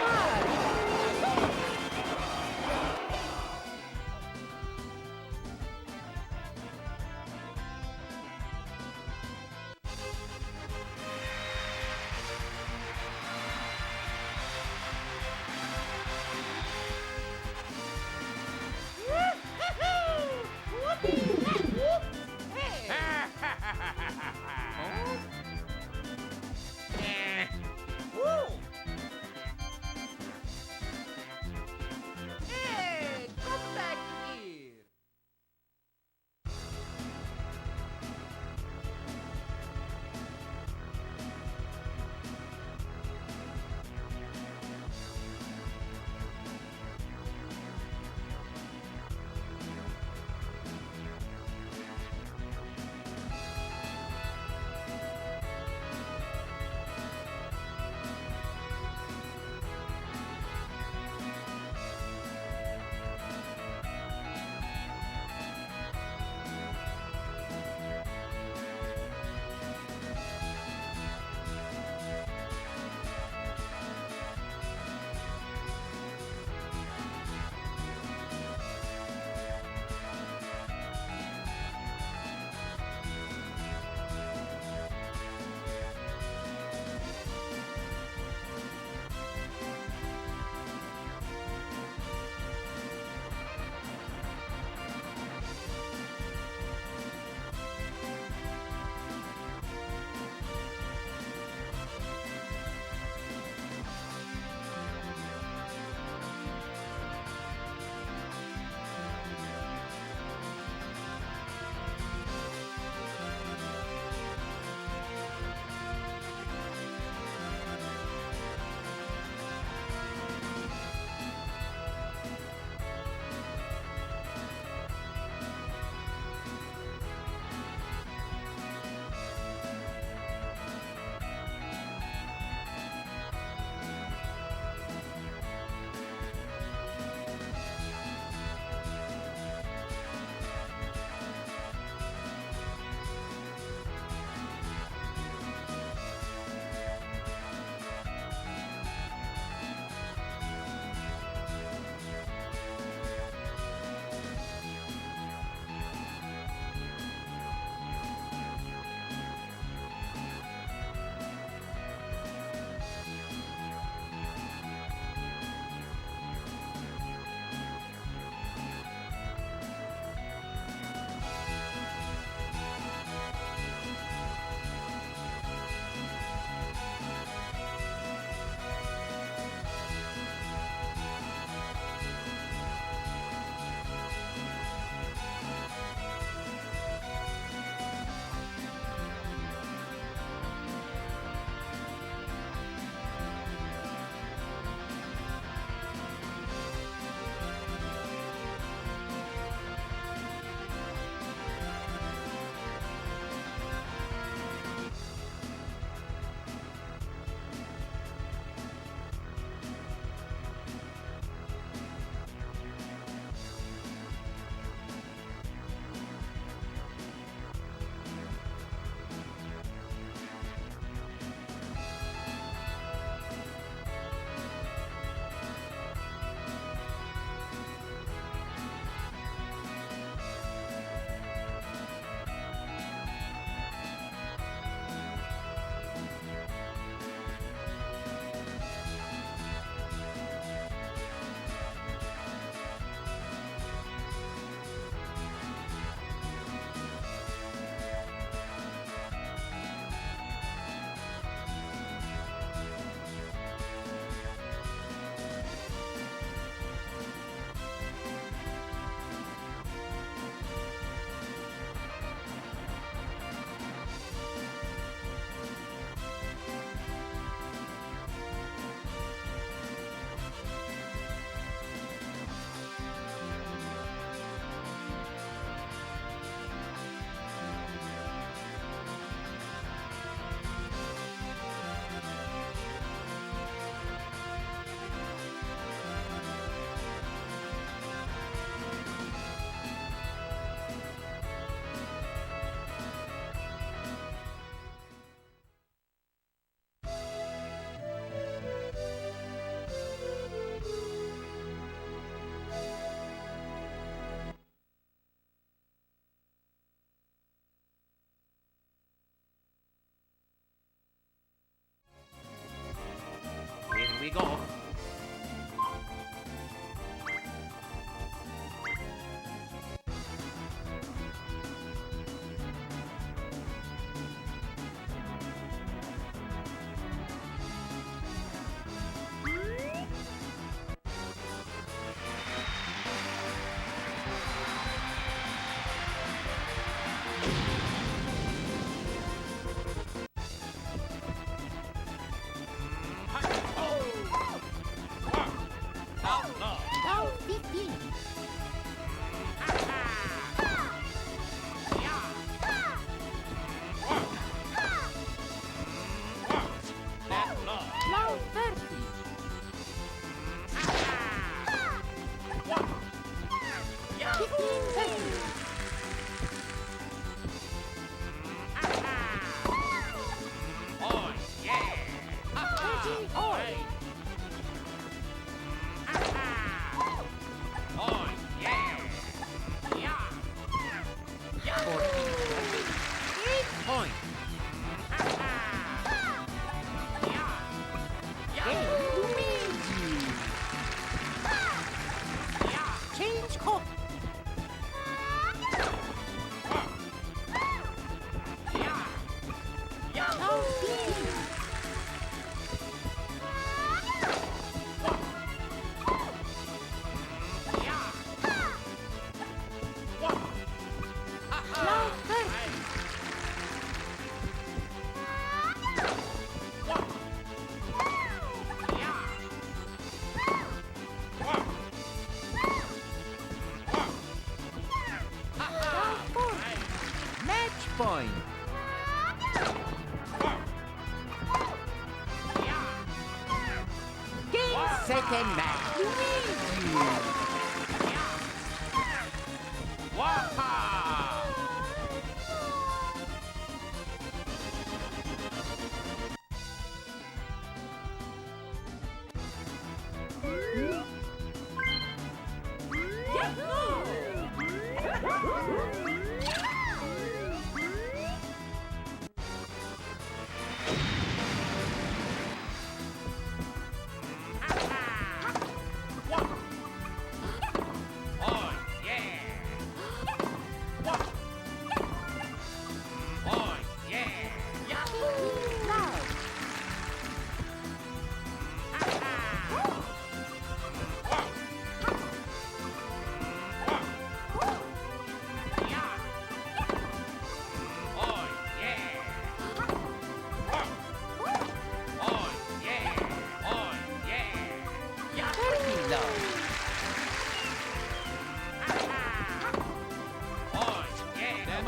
point. Change course. Match point. Game second match.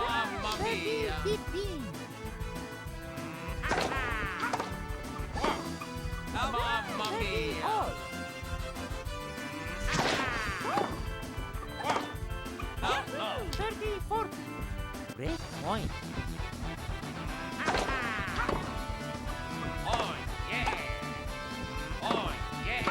Mamma mia! Mamma mia! Oh, 30, 40. Great point. Oh, yeah! Oh, yeah!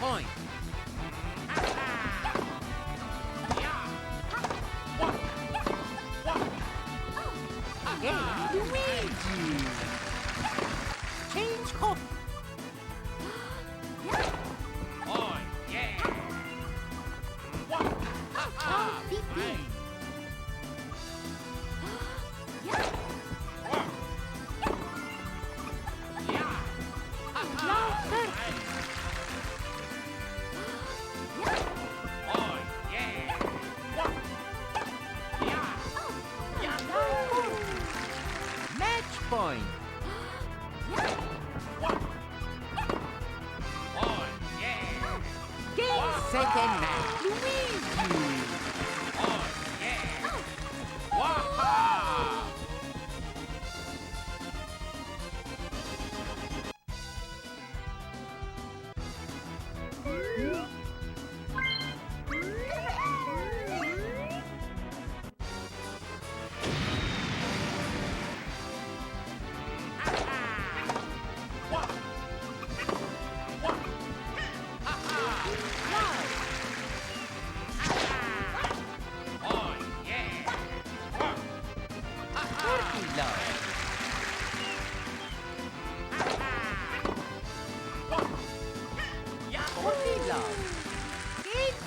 Point. Luigi. Change course. Oh yeah. Point. Oh yeah! Game second match. Luigi. Oh yeah! Waha!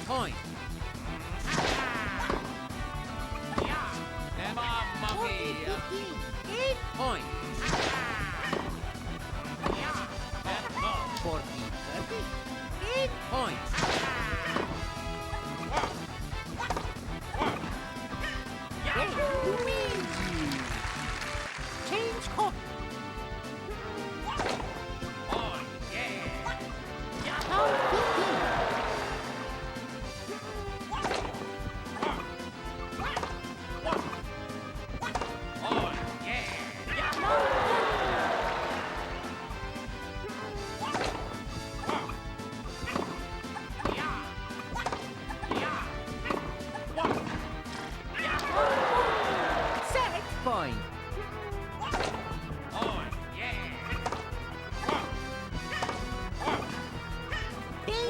Point. Mamma mia. 8 points. 40, 30. 8 points. Luigi. Change course. Oh yeah. Oh, 15.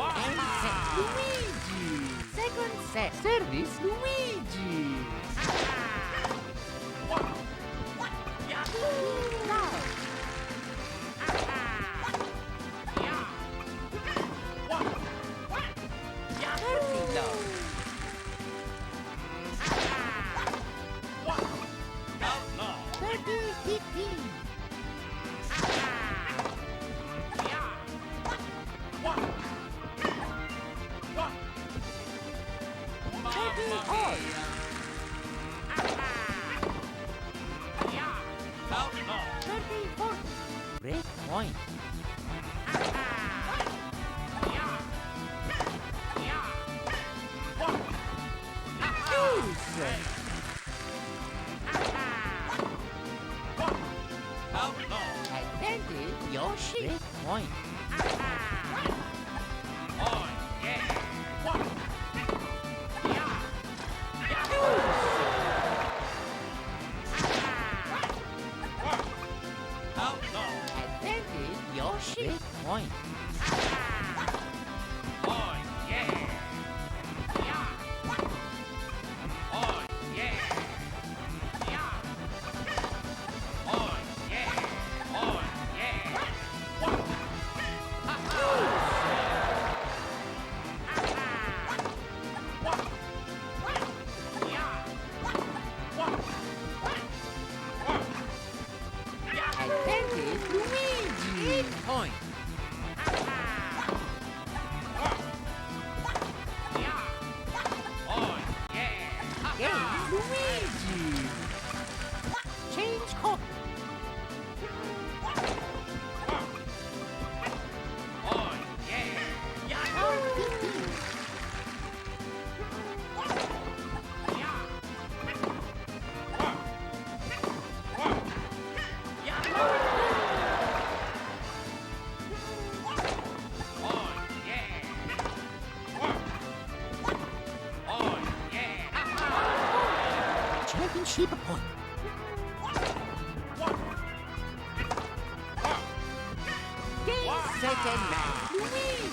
and set Luigi. Second set service Luigi. Love. Dirty love. Dirty Titi. Dirty all. Dirty 40. Break point. Advantage Yoshi. Break point. Advantage Yoshi. Break point. Advantage Luigi. 8 point. Game Luigi. Change court. Championship point. Game set and match. Luigi.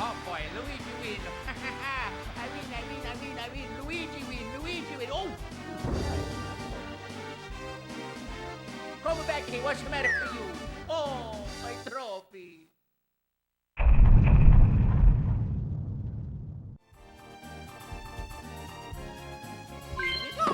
Oh boy, Luigi win. I win. Luigi win. Oh! Come back here, what's the matter for you? Oh, my trophy. Here we go.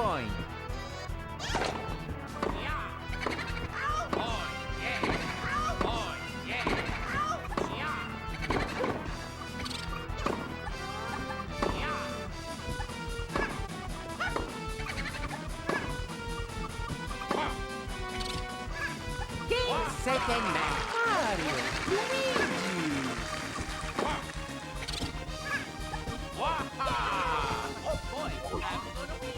point. Second match. Mario, Luigi. Oh boy, I'm gonna win.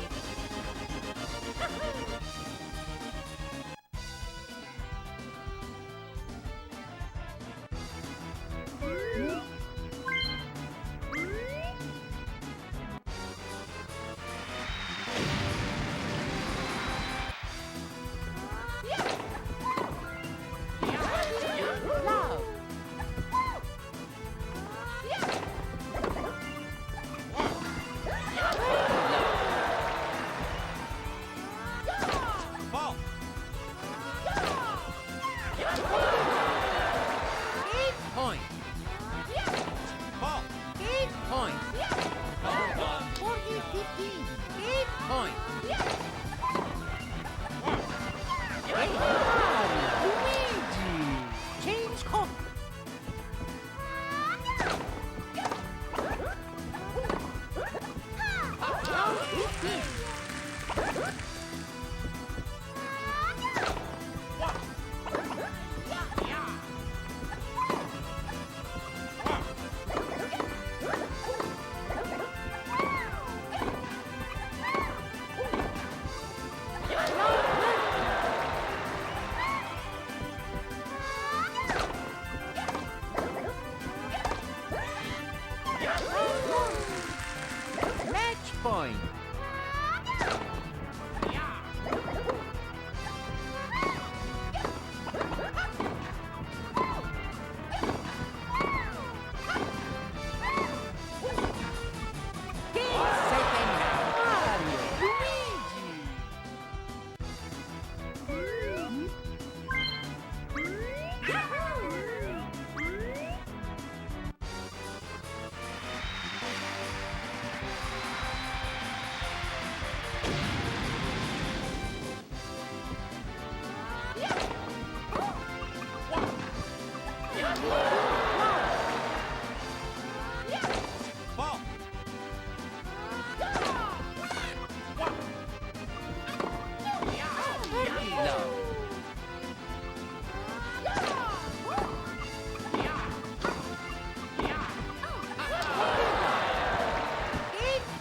Love. Ball. Point. Ball. Point. Ball. 40-15. Point. Luigi. Change court. Match point. Second round. Mario, Luigi. Ball. Love.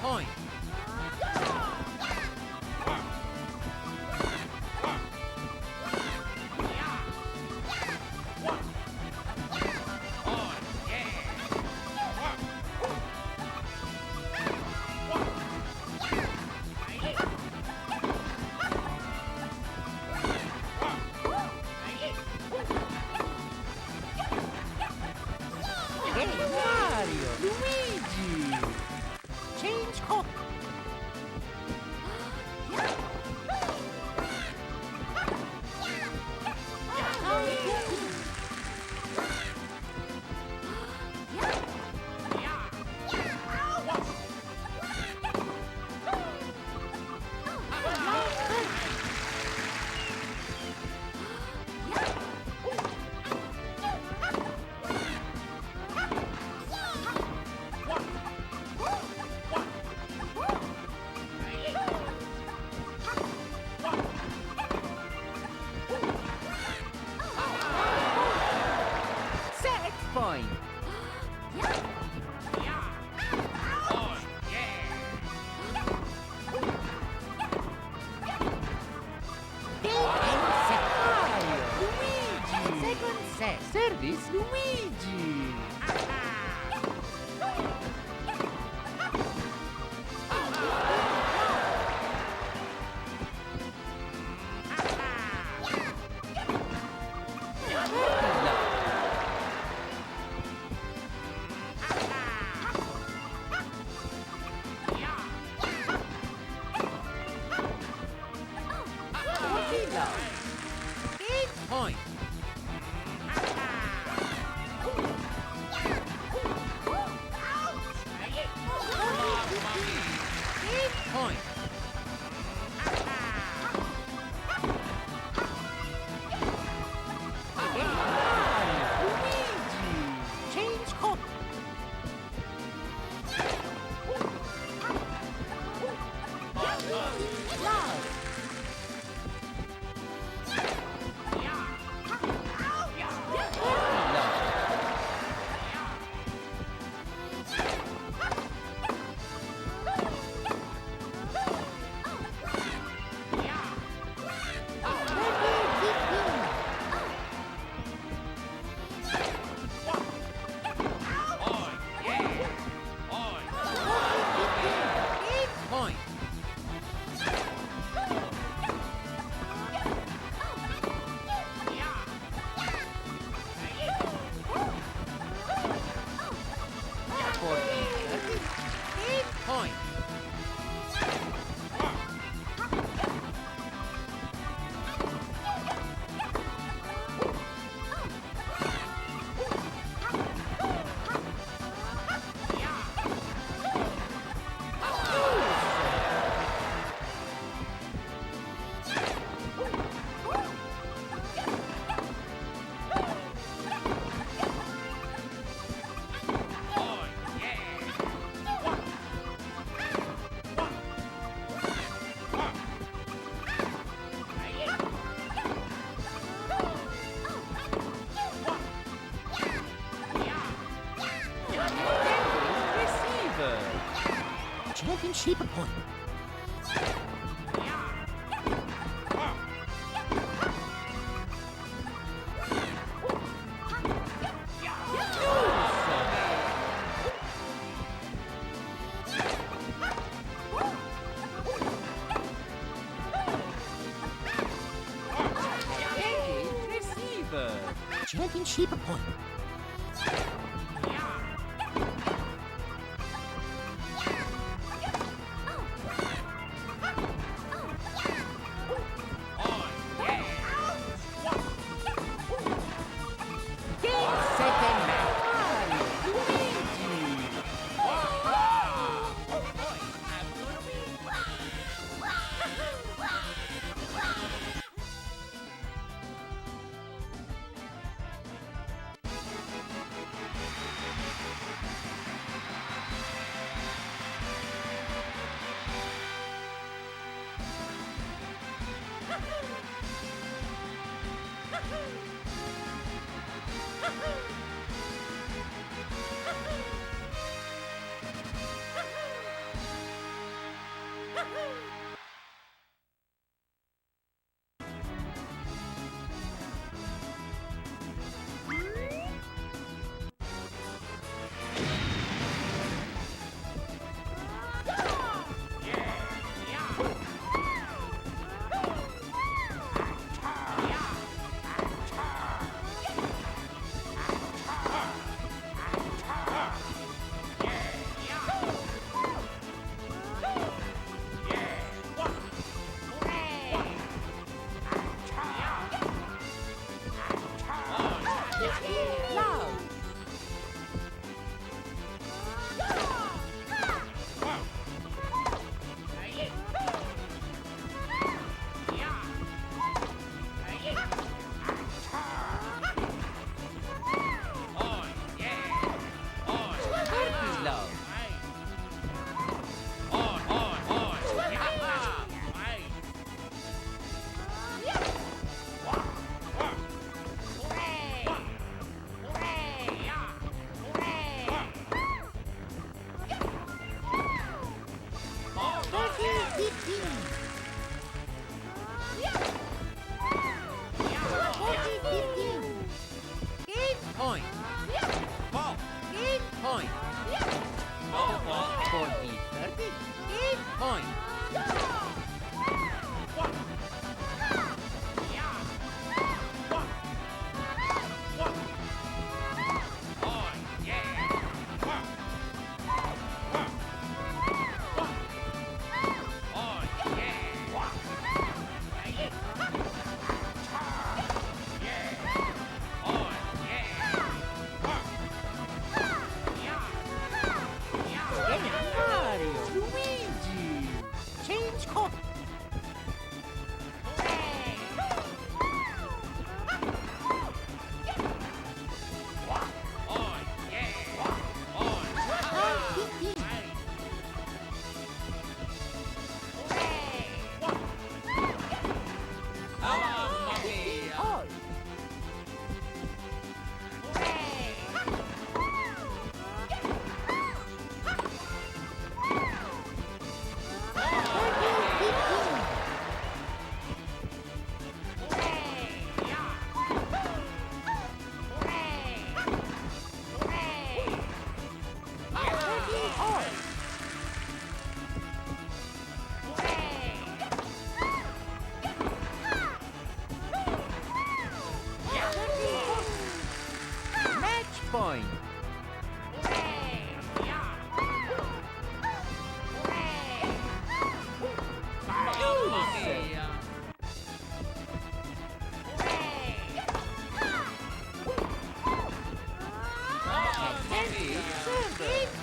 Point. Hey, Mario, Luigi. Change court. Set point. Luigi. Second set. Service Luigi. Point. Point. Point. For 8 point. Championship point. Championship point. Second match.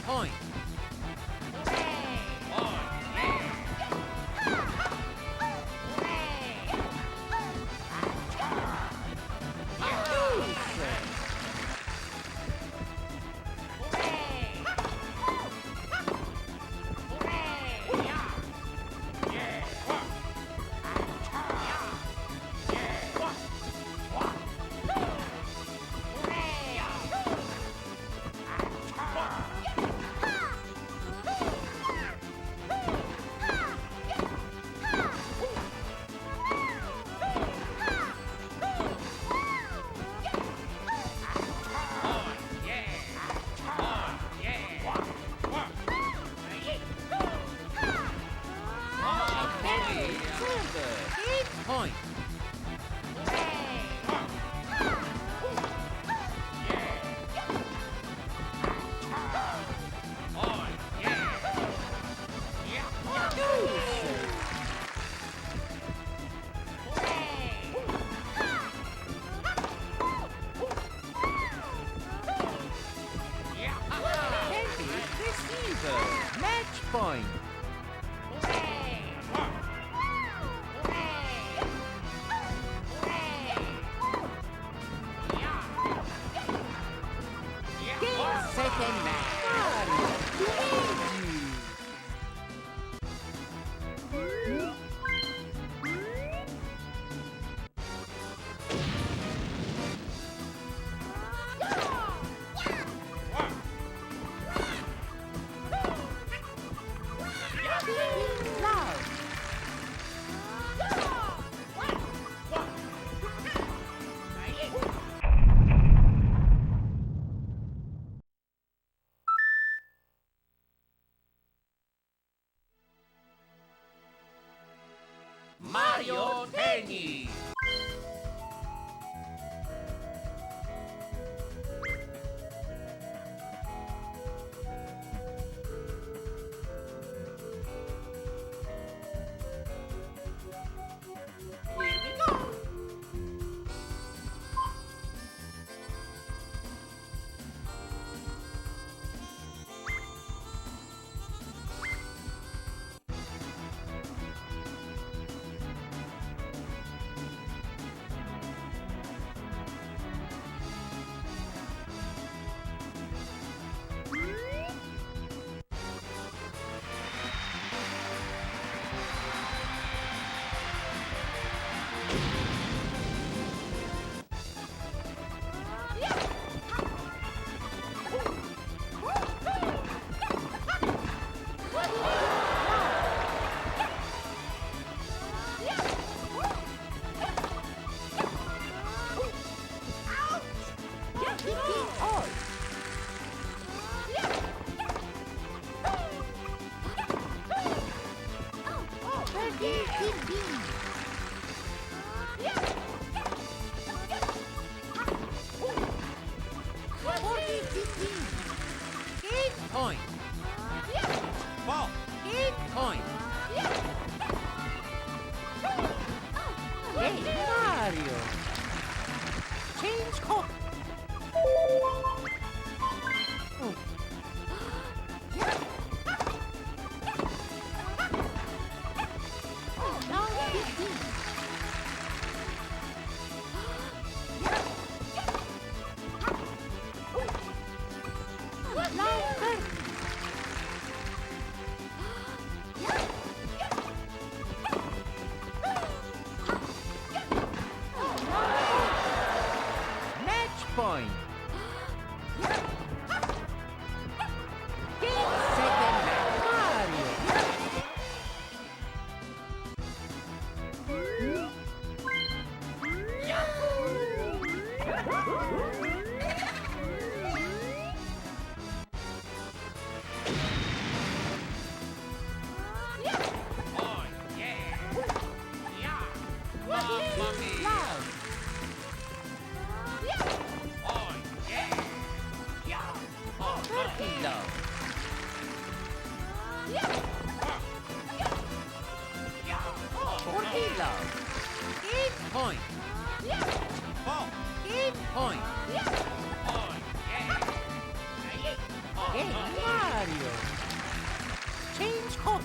Point. Point. Receiver. Match point. Second match. Mario Tennis. Here we go. Point. Ball. Point. Hey, Mario. Change court. Love. Game point. Ball. Game point. Oh, yeah. Game Mario. Change court.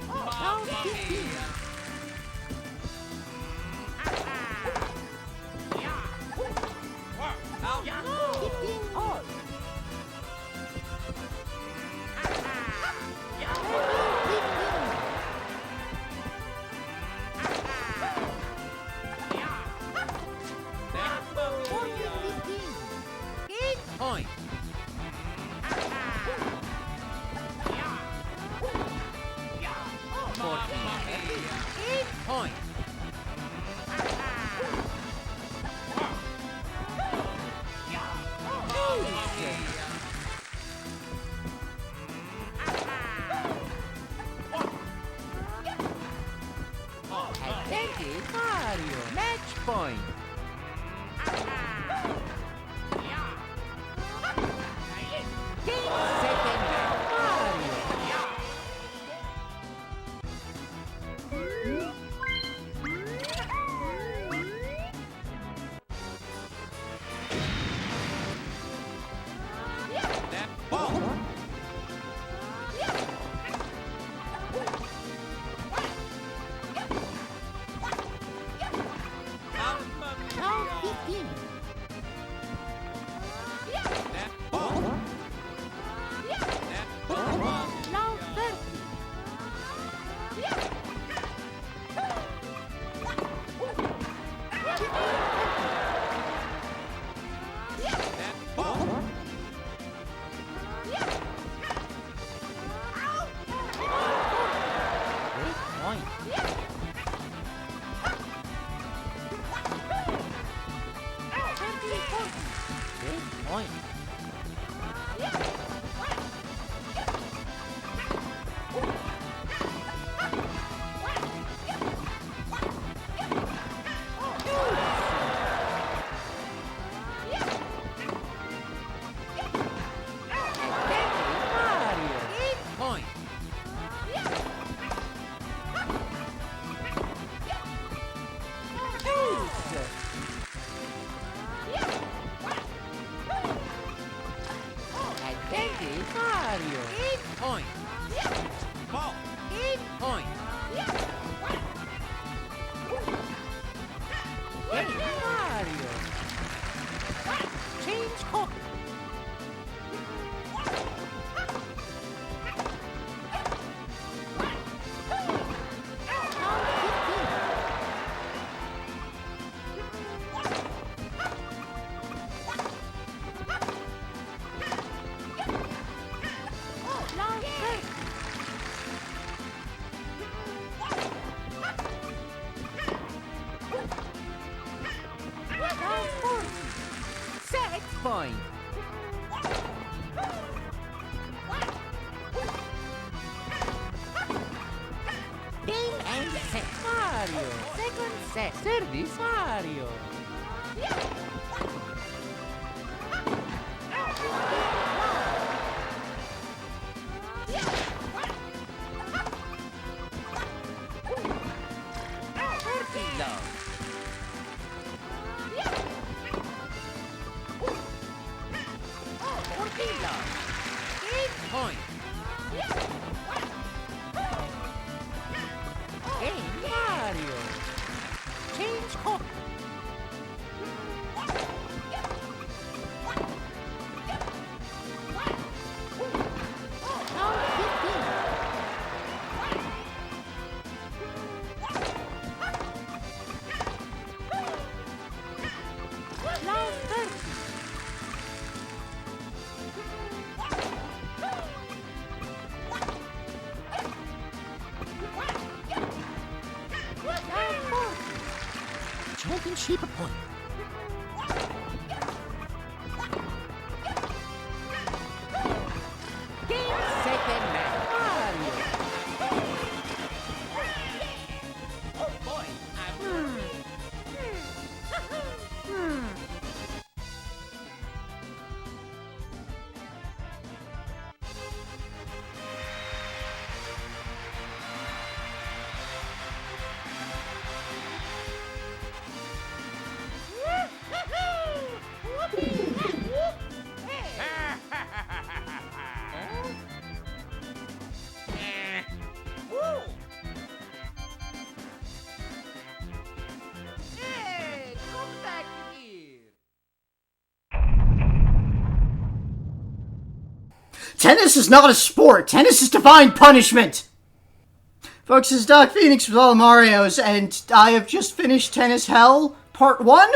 Round 15. Out. 15 all. Game Point. Game Point. Thank you, Mario. Match point. Game second Mario. That ball. Round 15. That ball. That ball. Round 30. That ball. Great point. Great point. Mario. Point. Thank you, Mario. Point. Ball. Point. Game Mario. Change court. Round 30. Round 40. Set point. Game and set Mario. Second set. Service Mario. Love. Love. Point. Game Mario. Change court. Round 15. Round 30. Round 40. Championship point. Game second match. Mario. Oh boy. Tennis is not a sport. Tennis is divine punishment. Folks, this is Doc Phoenix with all the Marios, and I have just finished Tennis Hell Part 1.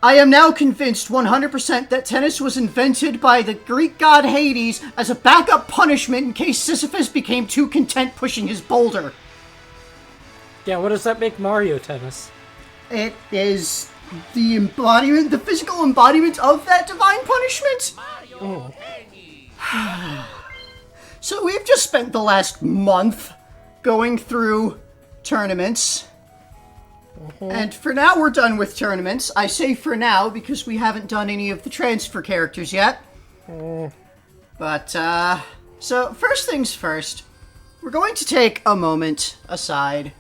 I am now convinced 100% that tennis was invented by the Greek god Hades as a backup punishment in case Sisyphus became too content pushing his boulder. Yeah, what does that make Mario Tennis? It is the embodiment, the physical embodiment of that divine punishment. So we've just spent the last month going through tournaments. And for now, we're done with tournaments. I say for now because we haven't done any of the transfer characters yet. But, so first things first, we're going to take a moment aside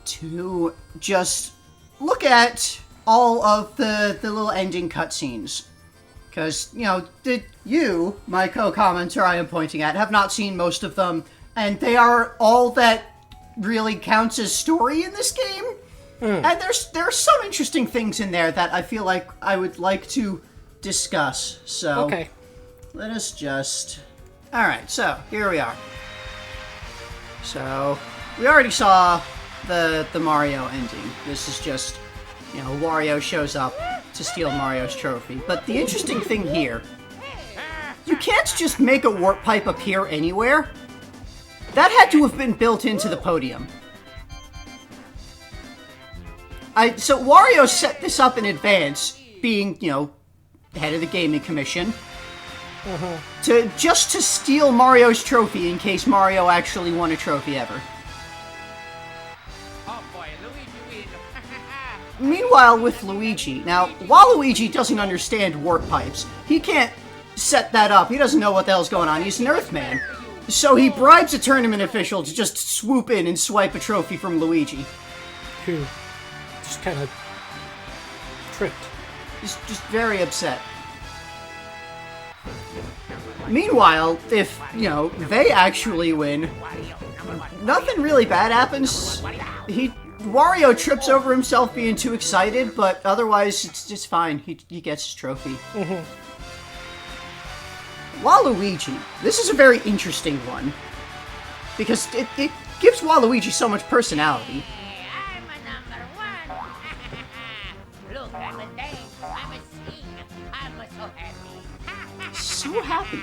to just look at all of the little ending cutscenes. Because, you know, you, my co-commenter I am pointing at, have not seen most of them, and they are all that really counts as story in this game. And there are some interesting things in there that I feel like I would like to discuss. So, Okay. Let us just... Alright, so, here we are. So, we already saw the Mario ending. This is just, you know, Wario shows up to steal Mario's trophy. But the interesting thing here, you can't just make a warp pipe appear anywhere. That had to have been built into the podium. So Wario set this up in advance, being, you know, head of the gaming commission, to steal Mario's trophy in case Mario actually won a trophy ever. Oh boy, Luigi win. Meanwhile, with Luigi, now, Waluigi doesn't understand warp pipes. He can't set that up. He doesn't know what the hell's going on. He's an Earthman. So he bribes a tournament official to just swoop in and swipe a trophy from Luigi. Who just kind of tripped. Just very upset. Meanwhile, if, you know, they actually win, nothing really bad happens. Wario trips over himself being too excited, but otherwise it's just fine. He gets his trophy. Waluigi, this is a very interesting one, because it gives Waluigi so much personality. I'm a number one. Look, I'm a dance. I'm a sing. I'm so happy. So happy.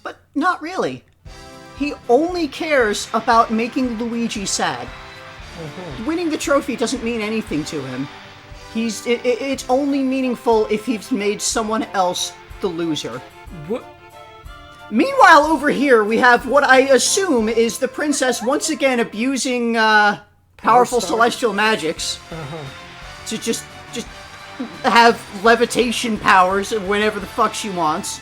But not really. He only cares about making Luigi sad. Winning the trophy doesn't mean anything to him. It's only meaningful if he's made someone else the loser. What? Meanwhile, over here, we have what I assume is the princess once again abusing powerful celestial magics to just have levitation powers whenever the fuck she wants.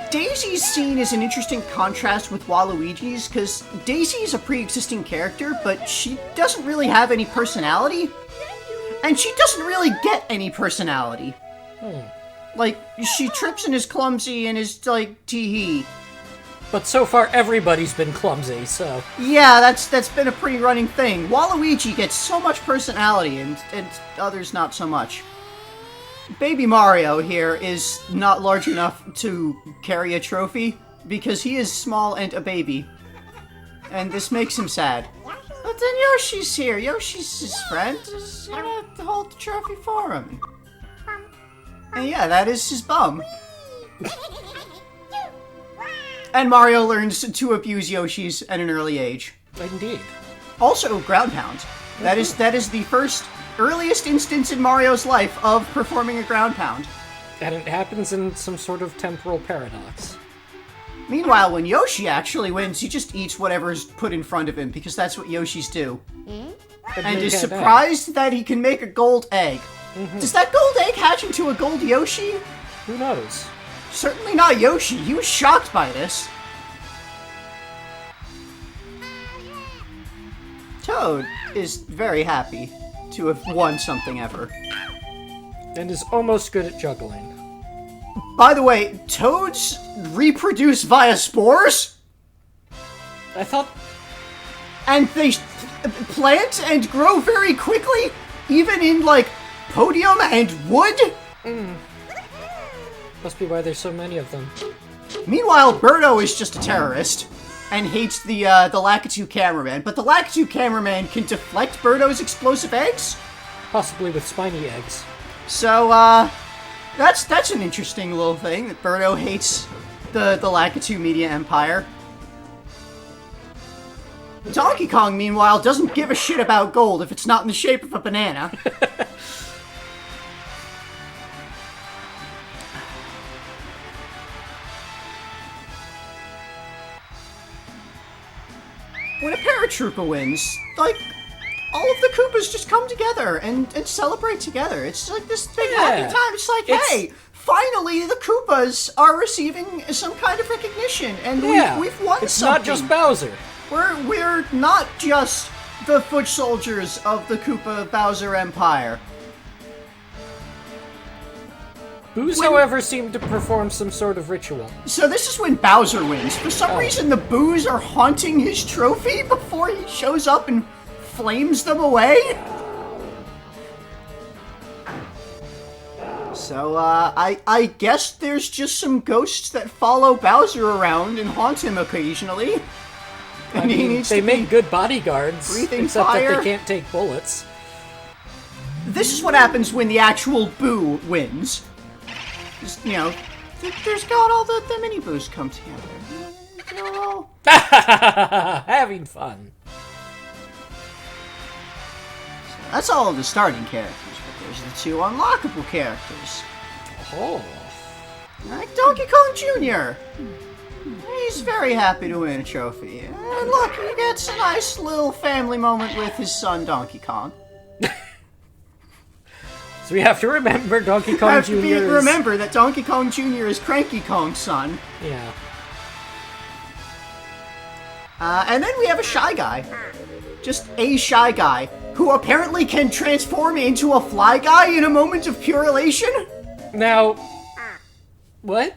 Daisy's scene is an interesting contrast with Waluigi's, because Daisy is a pre-existing character, but she doesn't really have any personality. And she doesn't really get any personality. Like, she trips and is clumsy and is, like, tee-hee. But so far, everybody's been clumsy, so... Yeah, that's been a pretty running thing. Waluigi gets so much personality, and others not so much. Baby Mario here is not large enough to carry a trophy, because he is small and a baby. And this makes him sad. But then Yoshi's here. Yoshi's his friend. He's gonna hold the trophy for him. And yeah, that is his bum. And Mario learns to abuse Yoshis at an early age. Indeed. Also, ground pound. That is the first earliest instance in Mario's life of performing a ground pound. And it happens in some sort of temporal paradox. Meanwhile, when Yoshi actually wins, he just eats whatever's put in front of him, because that's what Yoshis do. And is surprised that he can make a gold egg. Does that gold egg hatch into a gold Yoshi? Who knows? Certainly not Yoshi. He was shocked by this. Toad is very happy to have won something ever. And is almost good at juggling. By the way, toads reproduce via spores? I thought... And they plant and grow very quickly, even in, like, podium and wood? Must be why there's so many of them. Meanwhile, Birdo is just a terrorist and hates the Lakitu cameraman, but the Lakitu cameraman can deflect Birdo's explosive eggs? Possibly with spiny eggs. So, that's an interesting little thing, that Birdo hates the Lakitu media empire. Donkey Kong, meanwhile, doesn't give a shit about gold if it's not in the shape of a banana. When a paratrooper wins, like, all of the Koopas just come together and celebrate together. It's like this big happy time. It's like, hey, finally the Koopas are receiving some kind of recognition, and we've won it's something. Not just Bowser. We're not just the foot soldiers of the Koopa Bowser Empire. Boos, however, seem to perform some sort of ritual. So this is when Bowser wins. For some reason, the Boos are haunting his trophy before he shows up and flames them away. So, I guess there's just some ghosts that follow Bowser around and haunt him occasionally. And I mean, they make good bodyguards, except fire. that they can't take bullets. This is what happens when the actual Boo wins. Just, you know, there's got all the mini Boos come together. You know, Having fun. that's all of the starting characters, but there's the two unlockable characters. Oh. Like Donkey Kong Jr. He's very happy to win a trophy. And look, he gets a nice little family moment with his son Donkey Kong. So we have to remember Donkey Kong Jr. Remember that Donkey Kong Jr. is Cranky Kong's son. Yeah. And then we have a Shy Guy. Just a Shy Guy, who apparently can transform into a Fly Guy in a moment of pure elation. Now, what?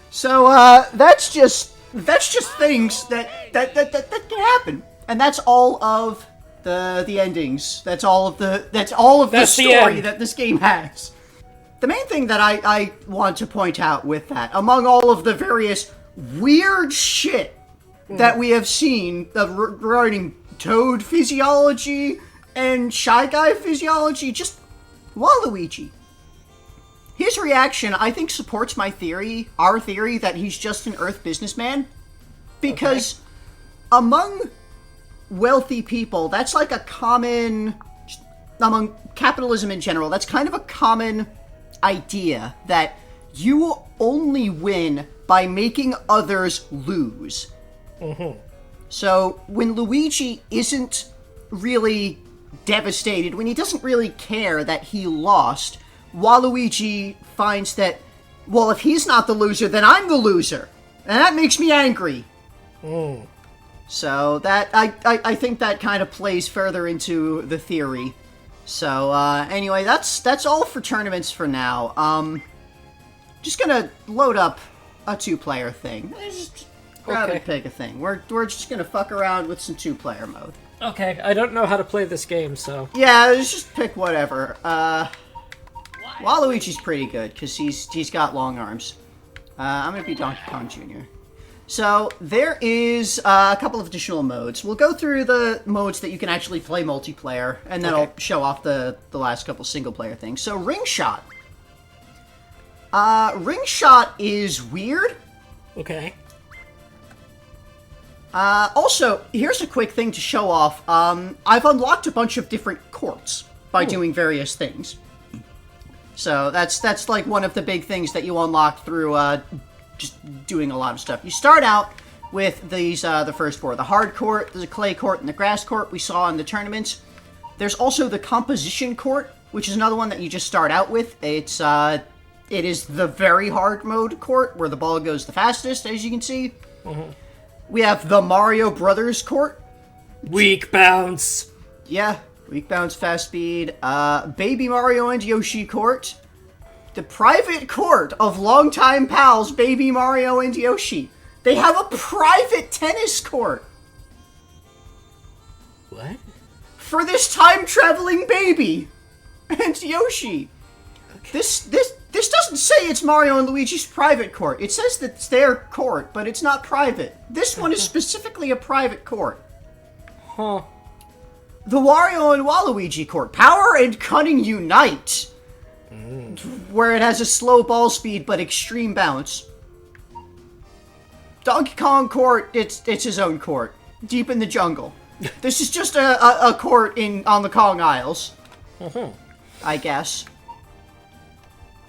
So, that's just things that can happen. And that's all of the endings. That's all of the story that this game has. The main thing that I want to point out with that, among all of the various weird shit that we have seen regarding Toad physiology and Shy Guy physiology, just Waluigi. His reaction, I think, supports our theory that he's just an Earth businessman. Because among wealthy people, that's like a common, among capitalism in general, that's kind of a common idea that you only win by making others lose. Mm-hmm. So when Luigi isn't really devastated, when he doesn't really care that he lost, Waluigi finds that, well, if he's not the loser, then I'm the loser. And that makes me angry. Mm. So that, I think that kind of plays further into the theory. So, anyway, that's all for tournaments for now. Just gonna load up a 2-player thing. Just grab and pick a thing. We're just gonna fuck around with some 2-player mode. Okay, I don't know how to play this game, so... Yeah, just pick whatever. Waluigi's pretty good, because he's got long arms. I'm gonna be Donkey Kong Jr. So, there is a couple of additional modes. We'll go through the modes that you can actually play multiplayer, and then I'll show off the last couple single-player things. So, Ring Shot. Ring Shot is weird. Okay. Also, here's a quick thing to show off. I've unlocked a bunch of different courts by doing various things. So that's like one of the big things that you unlock through just doing a lot of stuff. You start out with these the first 4: the hard court, the clay court, and the grass court we saw in the tournaments. There's also the composition court, which is another one that you just start out with. It is the very hard mode court where the ball goes the fastest, as you can see. Mm-hmm. We have the Mario Brothers court. Weak bounce. Yeah, weak bounce, fast speed. Baby Mario and Yoshi court. The private court of longtime pals Baby Mario and Yoshi. They have a private tennis court. What? For this time-traveling baby. and Yoshi. This doesn't say it's Mario and Luigi's private court. It says that it's their court, but it's not private. This one is specifically a private court. Huh. The Wario and Waluigi court. Power and cunning unite. Where it has a slow ball speed but extreme bounce. Donkey Kong court, it's his own court. Deep in the jungle. This is just a court on the Kong Isles. I guess.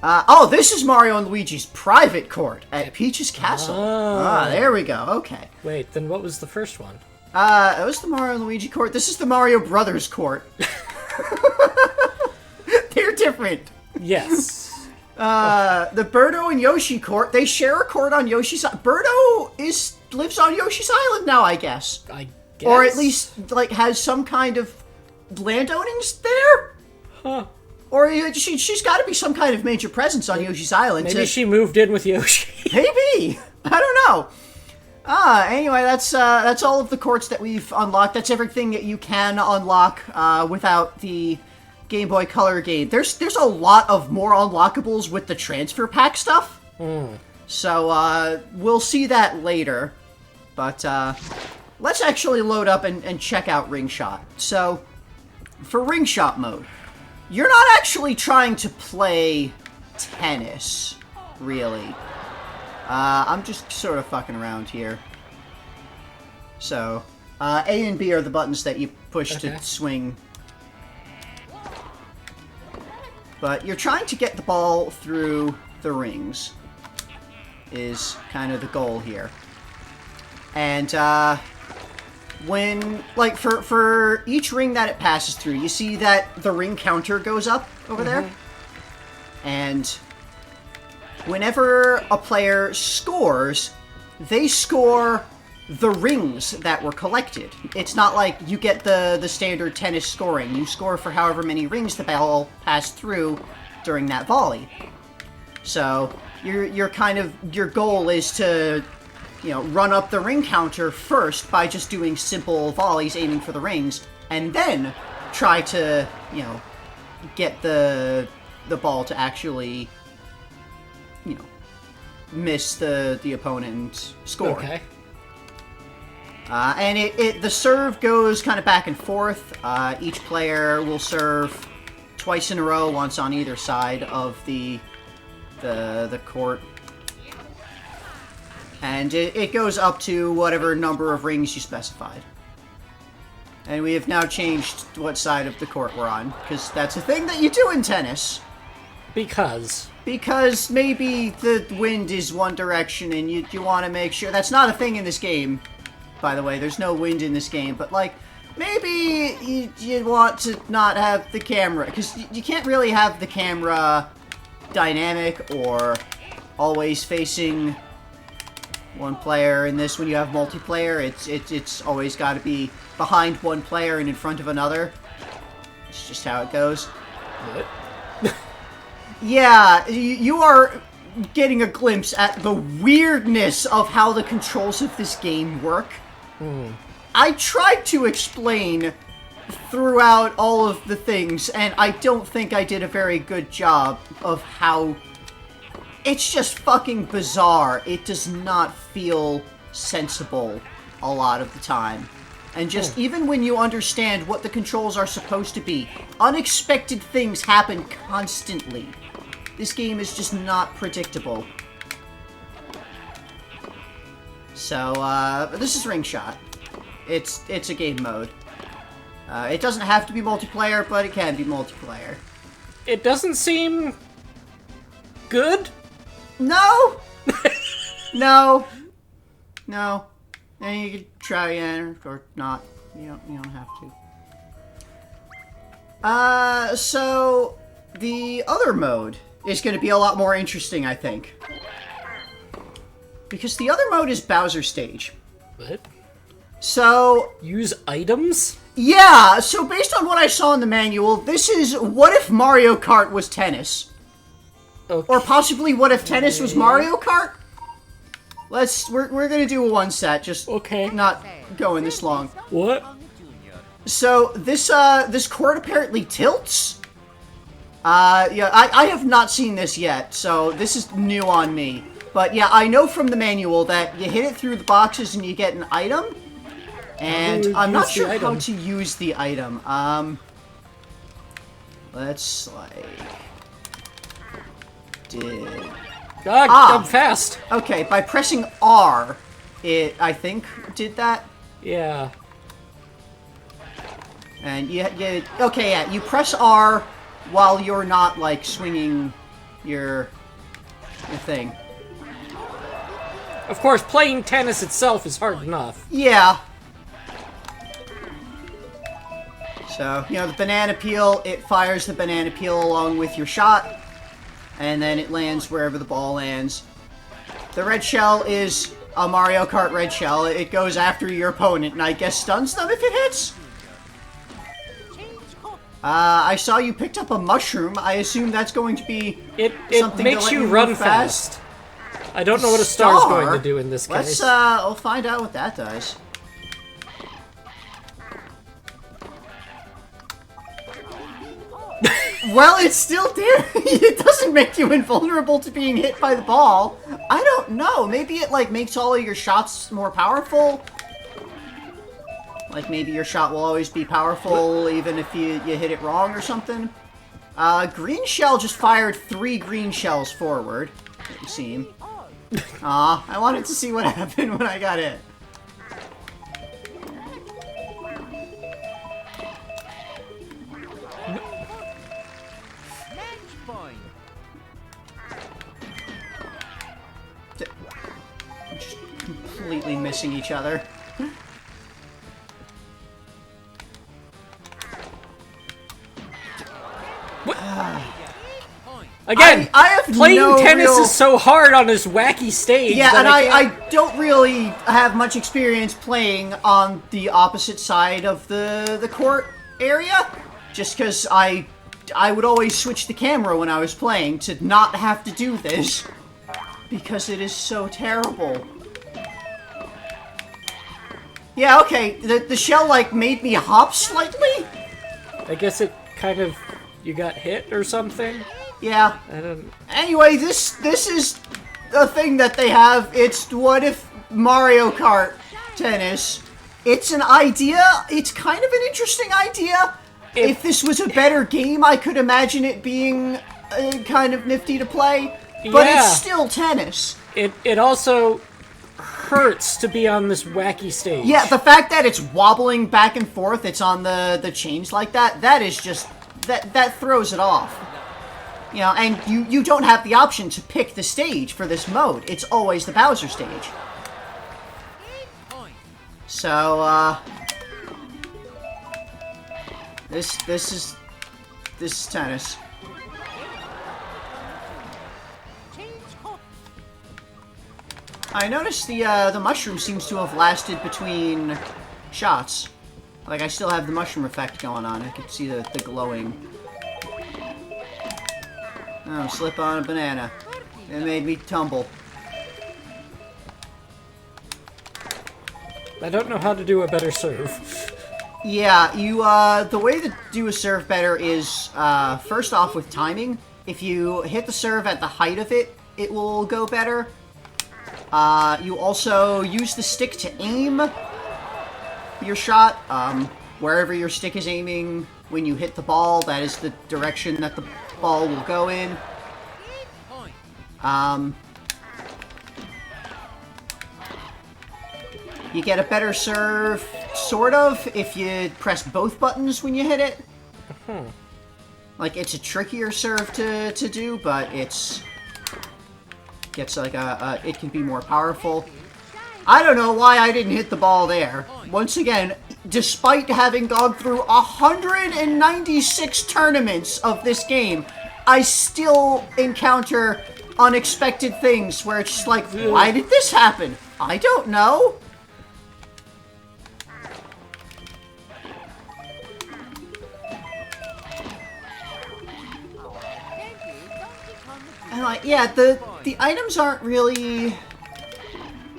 Oh, this is Mario and Luigi's private court at Peach's Castle. Ah, there we go. Okay. Wait, then what was the first one? It was the Mario and Luigi court. This is the Mario Brothers court. They're different. Yes. The Birdo and Yoshi court. They share a court on Yoshi's. Birdo lives on Yoshi's Island now, I guess. I guess. Or at least like has some kind of landownings there. Huh. Or she's got to be some kind of major presence on Yoshi's Island. Maybe she moved in with Yoshi. Maybe. I don't know. Anyway, that's all of the courts that we've unlocked. That's everything that you can unlock without the Game Boy Color game. There's a lot of more unlockables with the transfer pack stuff. So we'll see that later. But let's actually load up and check out Ring Shot. So for Ring Shot mode, you're not actually trying to play tennis, really. I'm just sort of fucking around here. So, A and B are the buttons that you push to swing. But you're trying to get the ball through the rings, is kind of the goal here. And, when, like, for each ring that it passes through, you see that the ring counter goes up over there? And whenever a player scores, they score the rings that were collected. It's not like you get the standard tennis scoring. You score for however many rings the ball passed through during that volley. So your goal is to, run up the ring counter first by just doing simple volleys aiming for the rings, and then try to, get the ball to actually, miss the opponent and score. Okay. And the serve goes kind of back and forth. Each player will serve twice in a row, once on either side of the court. And it goes up to whatever number of rings you specified. And we have now changed what side of the court we're on, because that's a thing that you do in tennis. Because maybe the wind is one direction and you want to make sure... That's not a thing in this game, by the way. There's no wind in this game. But, maybe you want to not have the camera... Because you can't really have the camera dynamic or always facing one player. In this, when you have multiplayer, it's always got to be behind one player and in front of another. It's just how it goes. what? Yeah, you are getting a glimpse at the weirdness of how the controls of this game work. I tried to explain throughout all of the things, and I don't think I did a very good job of how... It's just fucking bizarre. It does not feel sensible a lot of the time. And just, even when you understand what the controls are supposed to be, unexpected things happen constantly. This game is just not predictable. So, this is Ring Shot. It's a game mode. It doesn't have to be multiplayer, but it can be multiplayer. It doesn't seem... good? No! No. No. And you can try again, or not. You don't have to. So... the other mode is going to be a lot more interesting, I think. Because the other mode is Bowser Stage. What? So... use items? yeah, so based on what I saw in the manual, this is what if Mario Kart was tennis? Okay. Or possibly what if tennis was Mario Kart? We're gonna do a one set, just not going this long. What? So, this court apparently tilts. Yeah, I have not seen this yet, so this is new on me. But yeah, I know from the manual that you hit it through the boxes and you get an item. And I'm not sure how to use the item. Let's, like... I'm fast! Okay, by pressing R, it, I think, did that. Yeah. And okay, yeah, you press R while you're not, like, swinging your thing. Of course, playing tennis itself is hard enough. Yeah. So, you know, the banana peel, it fires the banana peel along with your shot, and then it lands wherever the ball lands. The red shell is a Mario Kart red shell. It goes after your opponent, and I guess stuns them if it hits? I saw you picked up a mushroom. I assume that's going to be something makes to let you move run fast. I don't know what a star's going to do in this case. We'll find out what that does. Well, it's still there. It doesn't make you invulnerable to being hit by the ball. I don't know. Maybe it, like, makes all of your shots more powerful. Like, maybe your shot will always be powerful even if you hit it wrong or something. Green shell just fired 3 green shells forward, it would seem. Aw, I wanted to see what happened when I got hit. Just completely missing each other. Again, I have playing no tennis real... is so hard on this wacky stage. Yeah, that and I don't really have much experience playing on the opposite side of the court area. Just because I would always switch the camera when I was playing to not have to do this. Because it is so terrible. Yeah, okay, the shell, like, made me hop slightly? I guess it kind of... You got hit or something? Yeah. I don't... Anyway, this is a thing that they have. It's what if Mario Kart tennis. It's an idea. It's kind of an interesting idea. If this was a better game, I could imagine it being kind of nifty to play. But yeah. It's still tennis. It also hurts to be on this wacky stage. Yeah, the fact that it's wobbling back and forth, it's on the chains like that, that is just... That throws it off. You know, and you don't have the option to pick the stage for this mode. It's always the Bowser stage. So, this is tennis. I noticed the mushroom seems to have lasted between shots. Like, I still have the mushroom effect going on. I can see the glowing. Oh, slip on a banana. It made me tumble. I don't know how to do a better serve. Yeah, the way to do a serve better is, first off with timing. If you hit the serve at the height of it, it will go better. You also use the stick to aim your shot. Wherever your stick is aiming when you hit the ball, that is the direction that the ball will go in. You get a better serve, sort of, if you press both buttons when you hit it. Like, it's a trickier serve to do, but it's... gets like it can be more powerful. I don't know why I didn't hit the ball there. Once again, despite having gone through 196 tournaments of this game, I still encounter unexpected things where it's just like, why did this happen? I don't know. And like, yeah, the items aren't really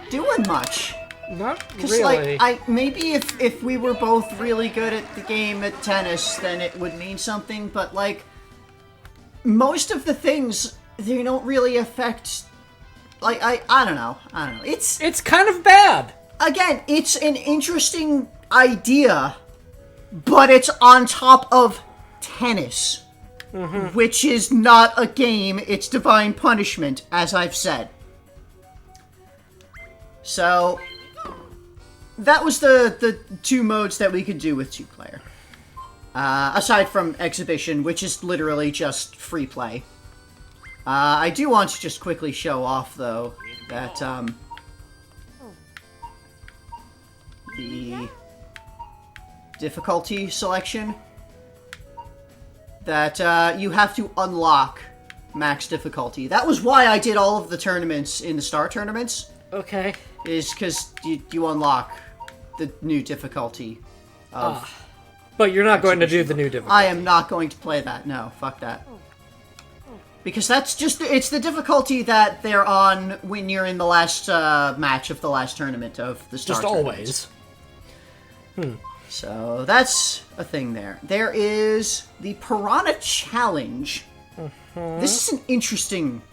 doing much. Not Because, really. like, maybe if we were both really good at the game at tennis, then it would mean something, but, like, most of the things, they don't really affect... Like, I don't know. It's kind of bad. Again, it's an interesting idea, but it's on top of tennis, which is not a game, it's divine punishment, as I've said. So, that was the two modes that we could do with two-player. Aside from Exhibition, which is literally just free play. I do want to just quickly show off, though, that, the difficulty selection, that, you have to unlock max difficulty. That was why I did all of the tournaments in the Star Tournaments. Okay. Is because you unlock the new difficulty of... But you're not going to do the new difficulty. I am not going to play that, no, fuck that. Because that's just, it's the difficulty that they're on when you're in the last match of the last tournament of the Star Tournaments. Always. So that's a thing there. There is the Piranha Challenge. This is an interesting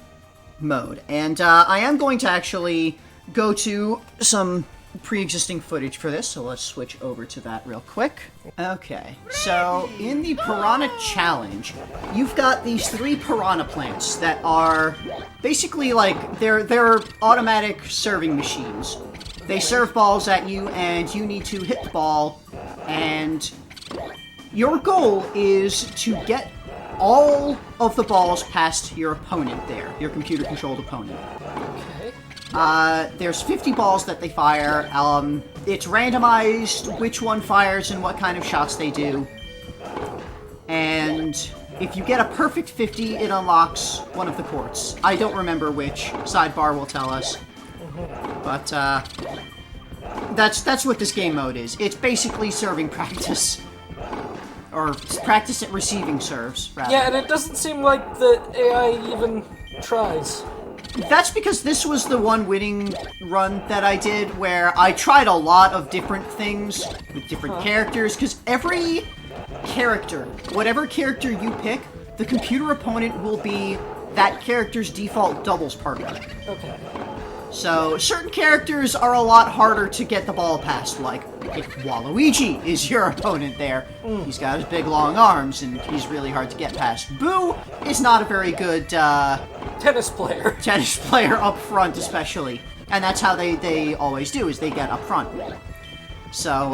mode, and I am going to actually go to some pre-existing footage for this, so let's switch over to that real quick. Okay, so in the Piranha Challenge, you've got these 3 piranha plants that are basically like, they're automatic serving machines. They serve balls at you, and you need to hit the ball, and your goal is to get all of the balls past your opponent there, your computer-controlled opponent. Okay. There's 50 balls that they fire. It's randomized which one fires and what kind of shots they do. And if you get a perfect 50, it unlocks one of the courts. I don't remember which. Sidebar will tell us. But, that's what this game mode is. It's basically serving practice. Or practice at receiving serves, rather. Yeah, and it doesn't seem like the AI even tries. That's because this was the one winning run that I did where I tried a lot of different things with different characters, because every character, whatever character you pick, the computer opponent will be that character's default doubles partner. Okay. So, certain characters are a lot harder to get the ball past, like if Waluigi is your opponent there. He's got his big long arms, and he's really hard to get past. Boo is not a very good, tennis player up front, especially. And that's how they always do, is they get up front. So,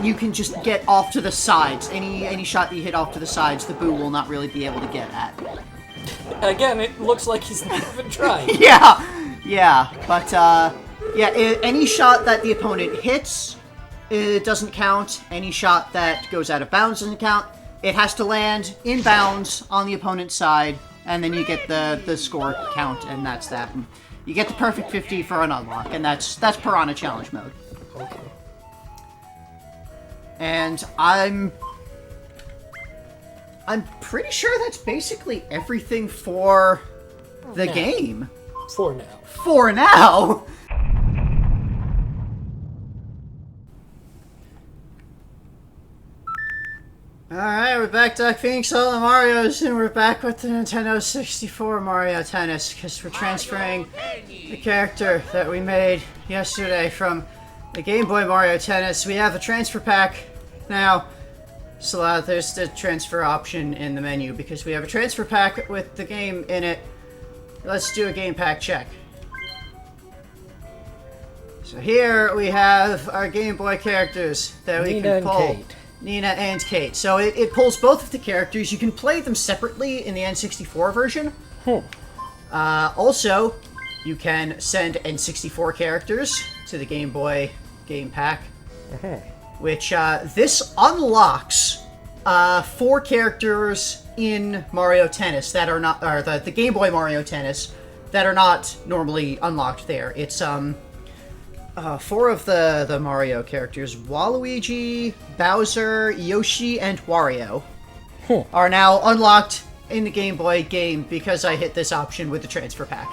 you can just get off to the sides. Any shot that you hit off to the sides, the Boo will not really be able to get at. Again, it looks like he's not even trying. Yeah, but, any shot that the opponent hits, it doesn't count. Any shot that goes out of bounds doesn't count. It has to land in bounds on the opponent's side, and then you get the score count, and that's that. And you get the perfect 50 for an unlock, and that's Piranha Challenge mode. Okay. And I'm pretty sure that's basically everything for the game. For now. For now! Alright, we're back Duck Phoenix, all the Marios, and we're back with the Nintendo 64 Mario Tennis, because we're transferring the character that we made yesterday from the Game Boy Mario Tennis. We have a transfer pack now, so there's the transfer option in the menu, because we have a transfer pack with the game in it. Let's do a game pack check. So here we have our Game Boy characters that we can pull. Nina and Kate. So it pulls both of the characters. You can play them separately in the N64 version. Also, you can send N64 characters to the Game Boy game pack, which this unlocks 4 characters in Mario Tennis that are not, or the Game Boy Mario Tennis that are not normally unlocked there. It's 4 of the Mario characters, Waluigi, Bowser, Yoshi, and Wario, are now unlocked in the Game Boy game because I hit this option with the transfer pack.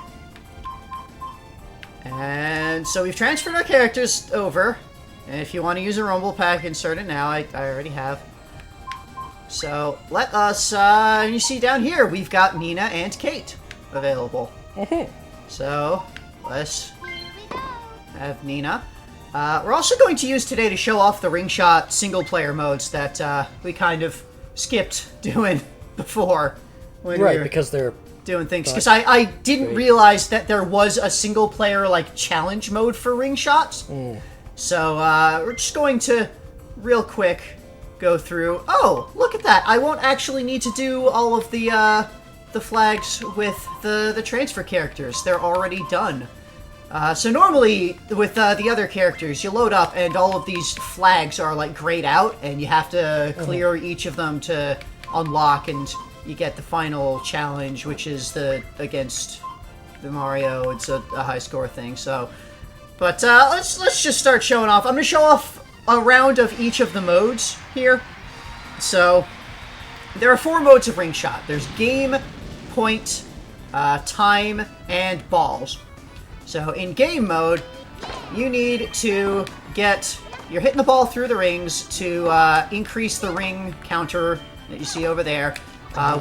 And so we've transferred our characters over, and if you want to use a Rumble pack, insert it now. I already have. So let us, you see down here, we've got Nina and Kate available. So let's have Nina. We're also going to use today to show off the ring shot single player modes that we kind of skipped doing before. When we were because they're doing things. Because I didn't realize that there was a single player, like, challenge mode for ring shots. So we're just going to, real quick, go through. Oh, look at that! I won't actually need to do all of the flags with the transfer characters. They're already done. So normally, with the other characters, you load up and all of these flags are, like, grayed out, and you have to clear each of them to unlock, and you get the final challenge, which is against the Mario. It's a high score thing, so... But let's just start showing off. I'm going to show off a round of each of the modes here. So, there are 4 modes of ring shot. There's game, point, time, and balls. So, in game mode, you need to you're hitting the ball through the rings to increase the ring counter that you see over there.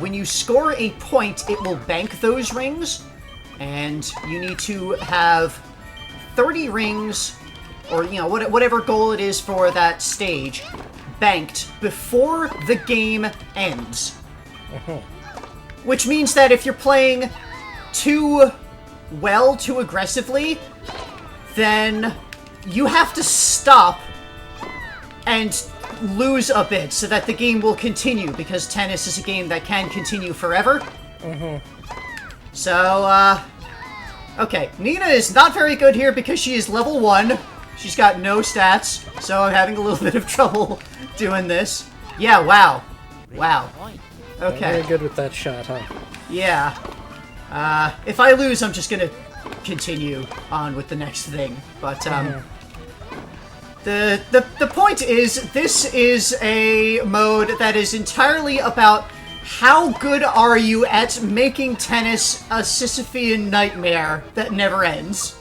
When you score a point, it will bank those rings, and you need to have 30 rings, or, you know, whatever goal it is for that stage, banked before the game ends. Which means that if you're playing too aggressively, then you have to stop and lose a bit so that the game will continue, because tennis is a game that can continue forever. So, okay, Nina is not very good here because she is level 1. She's got no stats, so I'm having a little bit of trouble doing this. Yeah, wow. Wow. Okay. Very good with that shot, huh? Yeah. If I lose, I'm just gonna continue on with the next thing. But, the point is, this is a mode that is entirely about how good are you at making tennis a Sisyphean nightmare that never ends.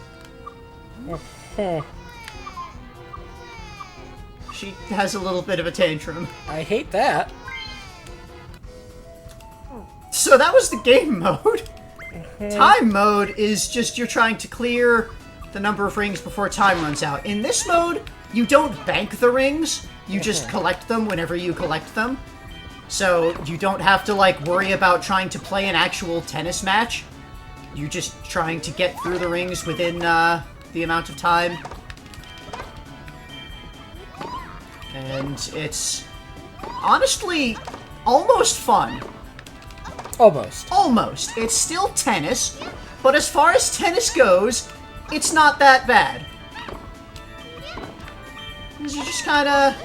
She has a little bit of a tantrum. I hate that. So that was the game mode. Time mode is just you're trying to clear the number of rings before time runs out. In this mode, you don't bank the rings, you just collect them whenever you collect them. So you don't have to, like, worry about trying to play an actual tennis match. You're just trying to get through the rings within the amount of time. And it's honestly almost fun. Almost. It's still tennis, but as far as tennis goes, it's not that bad. You just kind of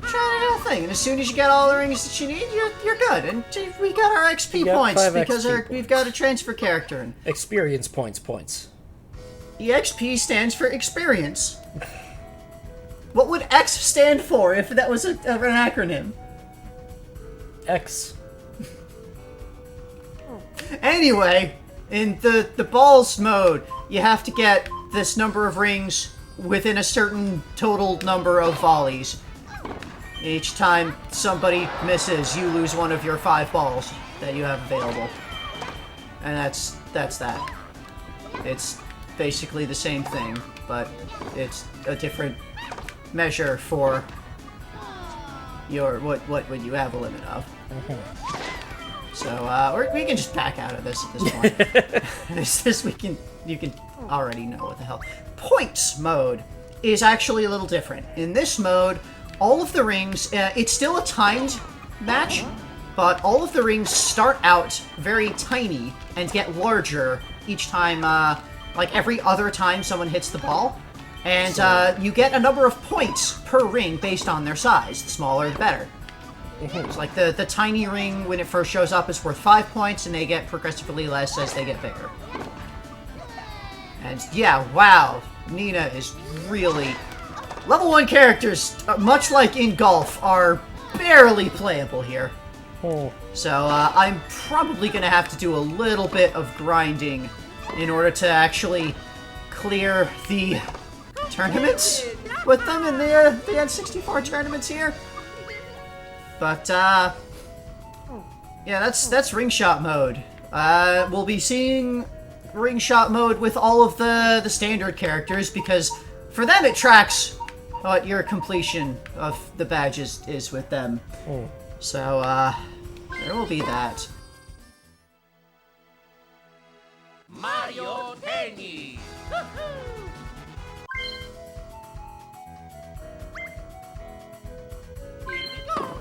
trying to do a thing, and as soon as you get all the rings that you need, you're good. And we got our XP points because we've got a transfer character. And experience points. EXP stands for experience. What would X stand for if that was an acronym? X. Anyway, in the balls mode, you have to get this number of rings within a certain total number of volleys. Each time somebody misses, you lose one of your 5 balls that you have available. And that's that. It's basically the same thing, but it's a different measure for your what would you have a limit of. So we can just back out of this at this point. You can already know what the hell. Points mode is actually a little different. In this mode, all of the rings, it's still a timed match, but all of the rings start out very tiny and get larger each time, like every other time someone hits the ball. And you get a number of points per ring based on their size. The smaller, the better. It's like the tiny ring, when it first shows up, is worth 5 points, and they get progressively less as they get bigger. And yeah, wow, Nina is really... Level 1 characters, much like in golf, are barely playable here. So I'm probably going to have to do a little bit of grinding in order to actually clear the tournaments with them in the N64 tournaments here. But, yeah, that's ring shot mode. We'll be seeing ring shot mode with all of the standard characters, because for them it tracks what your completion of the badges is with them. So, there will be that. Mario Tennis! Here we go!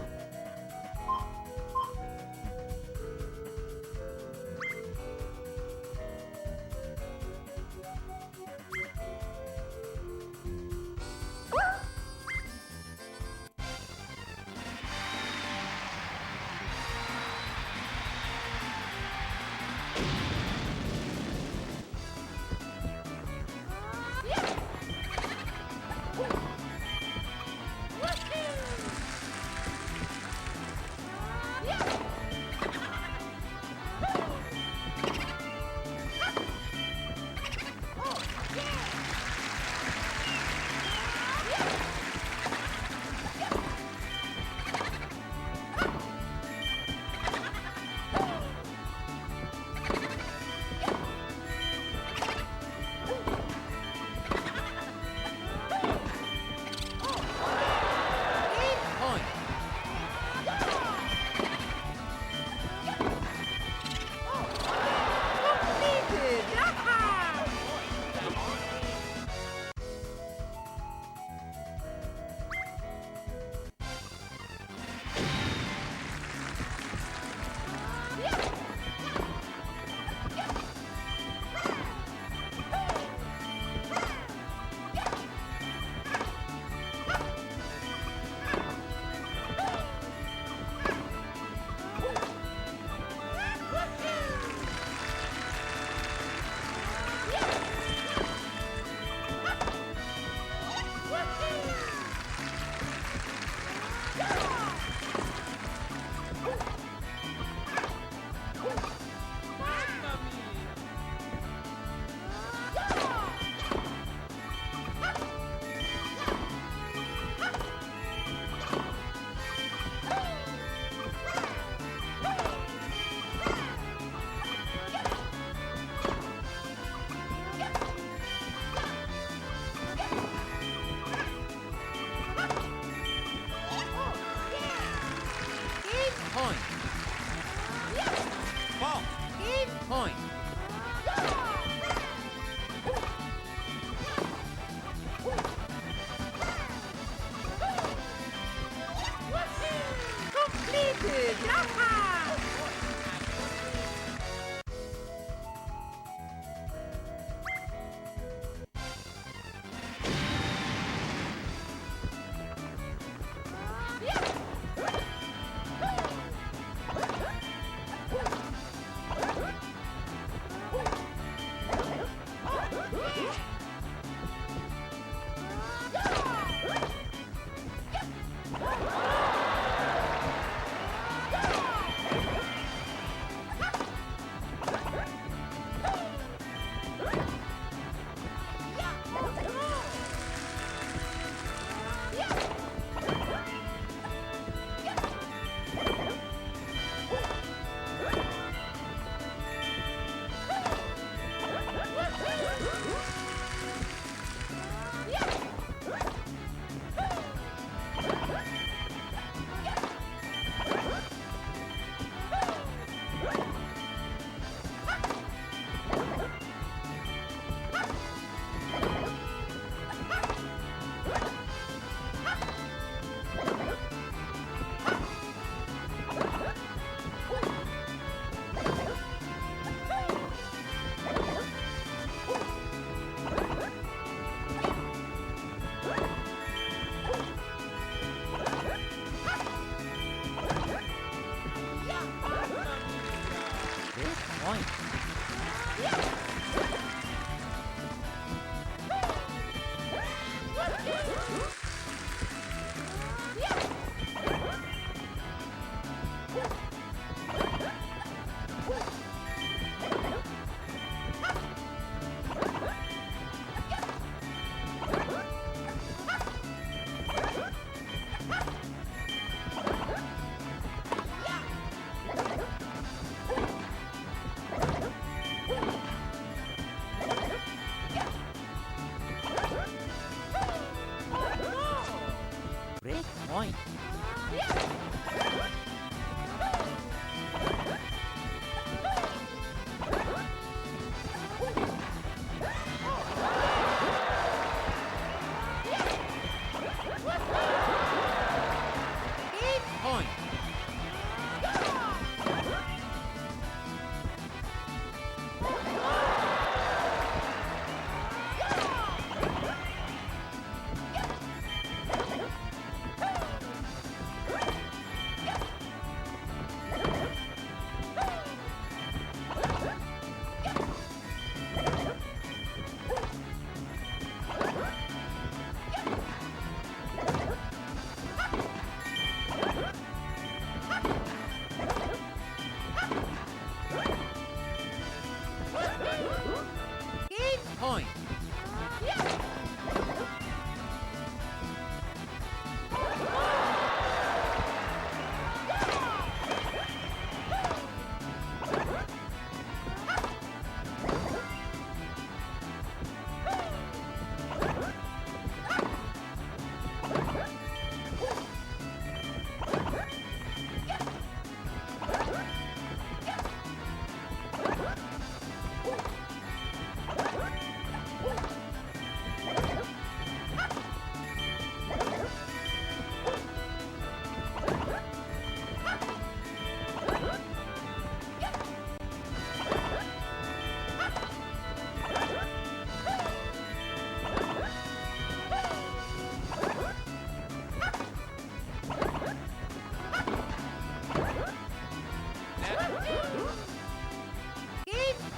Point. Completed! Yaha!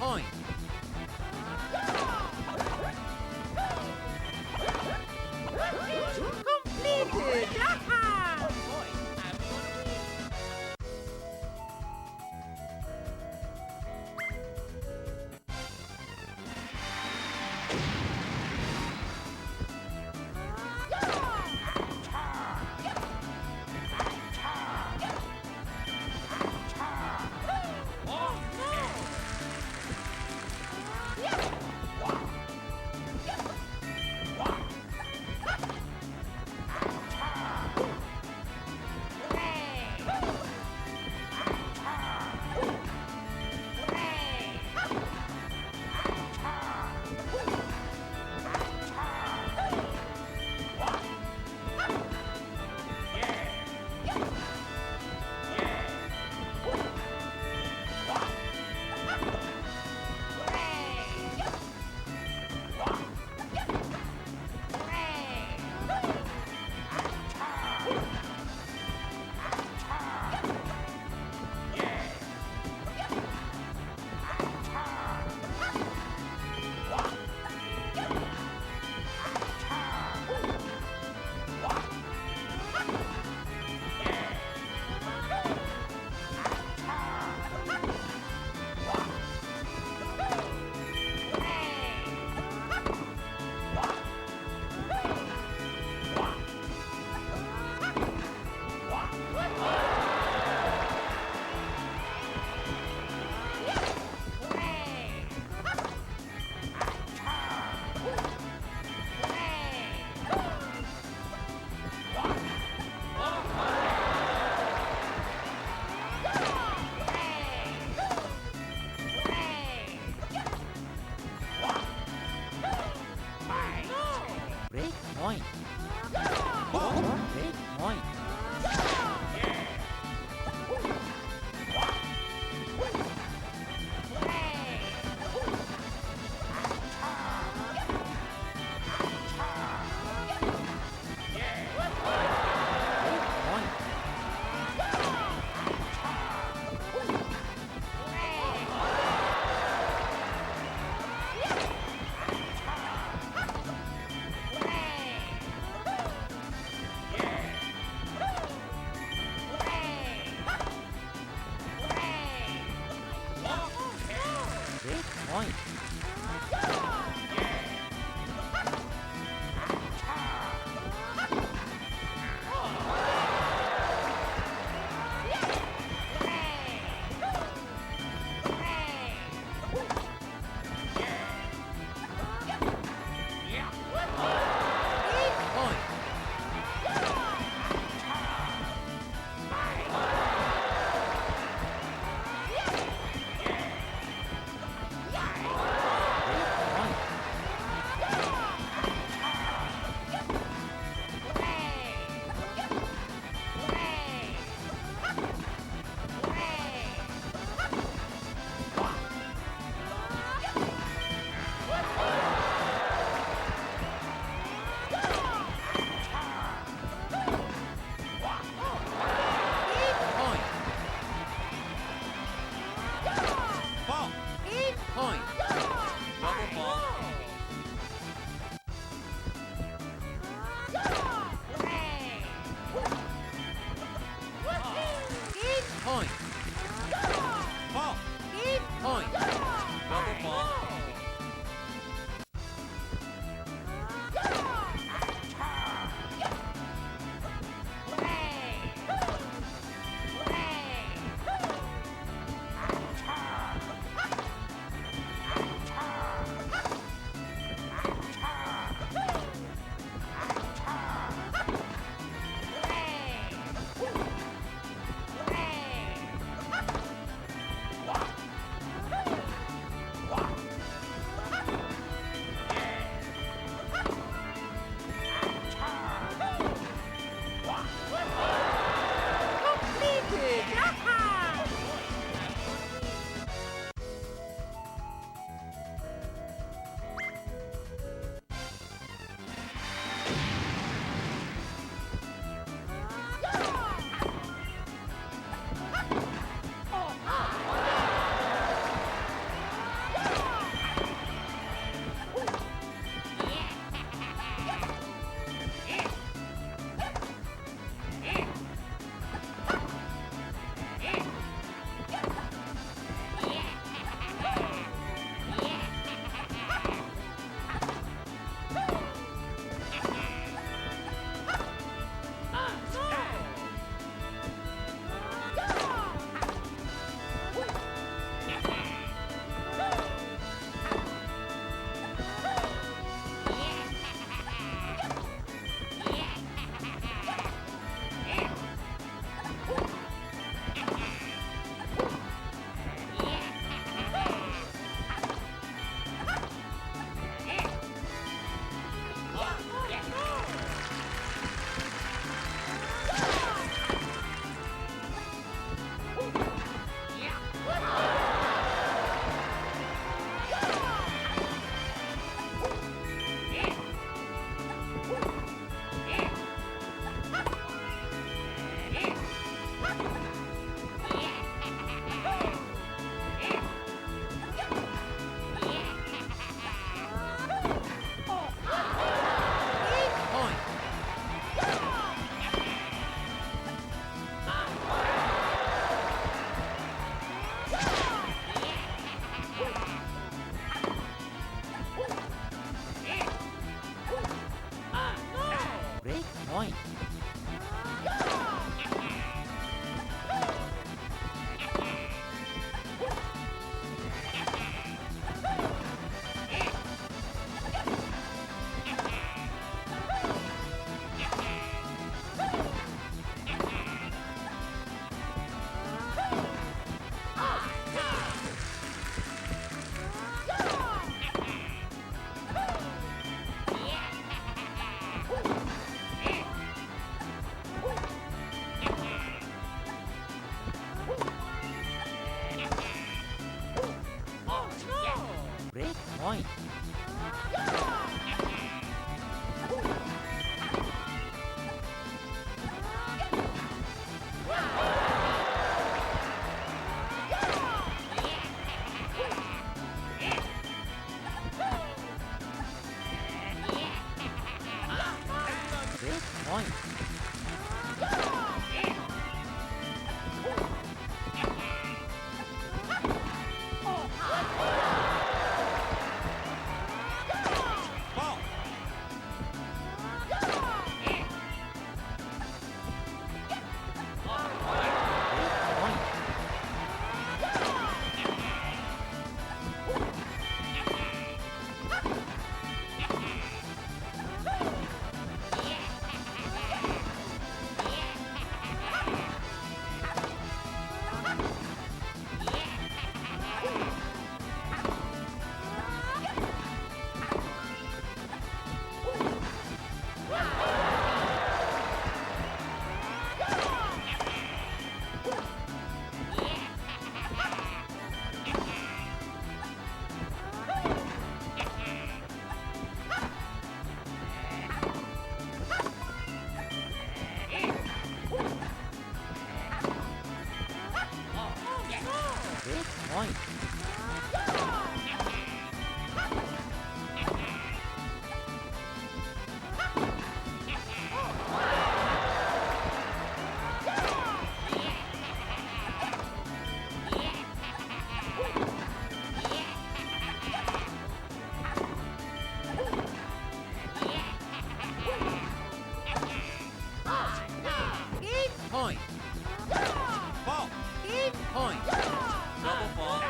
point. Completed! Oh boy, I'm gonna win. Break point. Break point. Break point. Point. Double ball. Point. Ball. Point. Double ball. point. Great point. Great point. Point. Ball. Point. Double ball.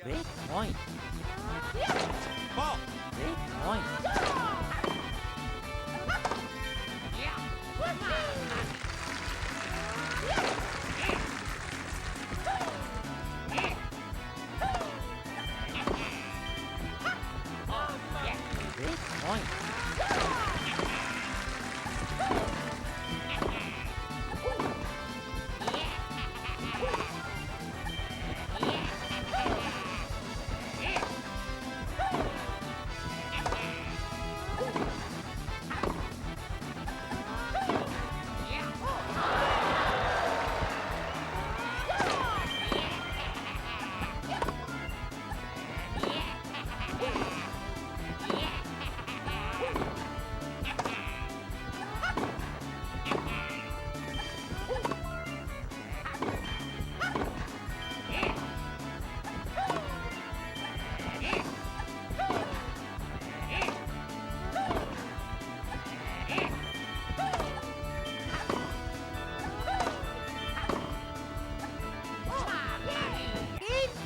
Great point. Ball. Great point. Great point.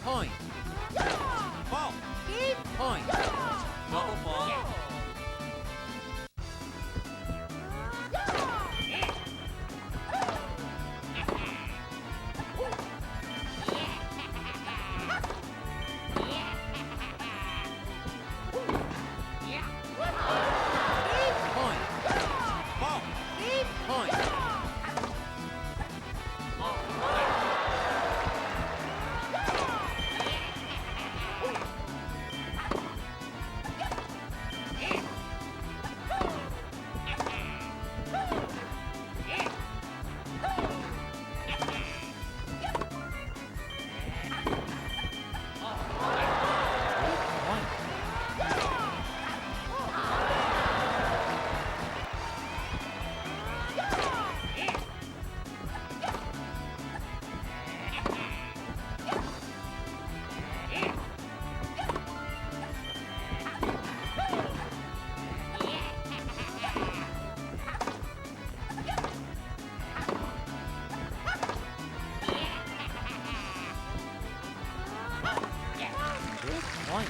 Point. Ball. Point. Double ball. Point. Ball. Point. Point.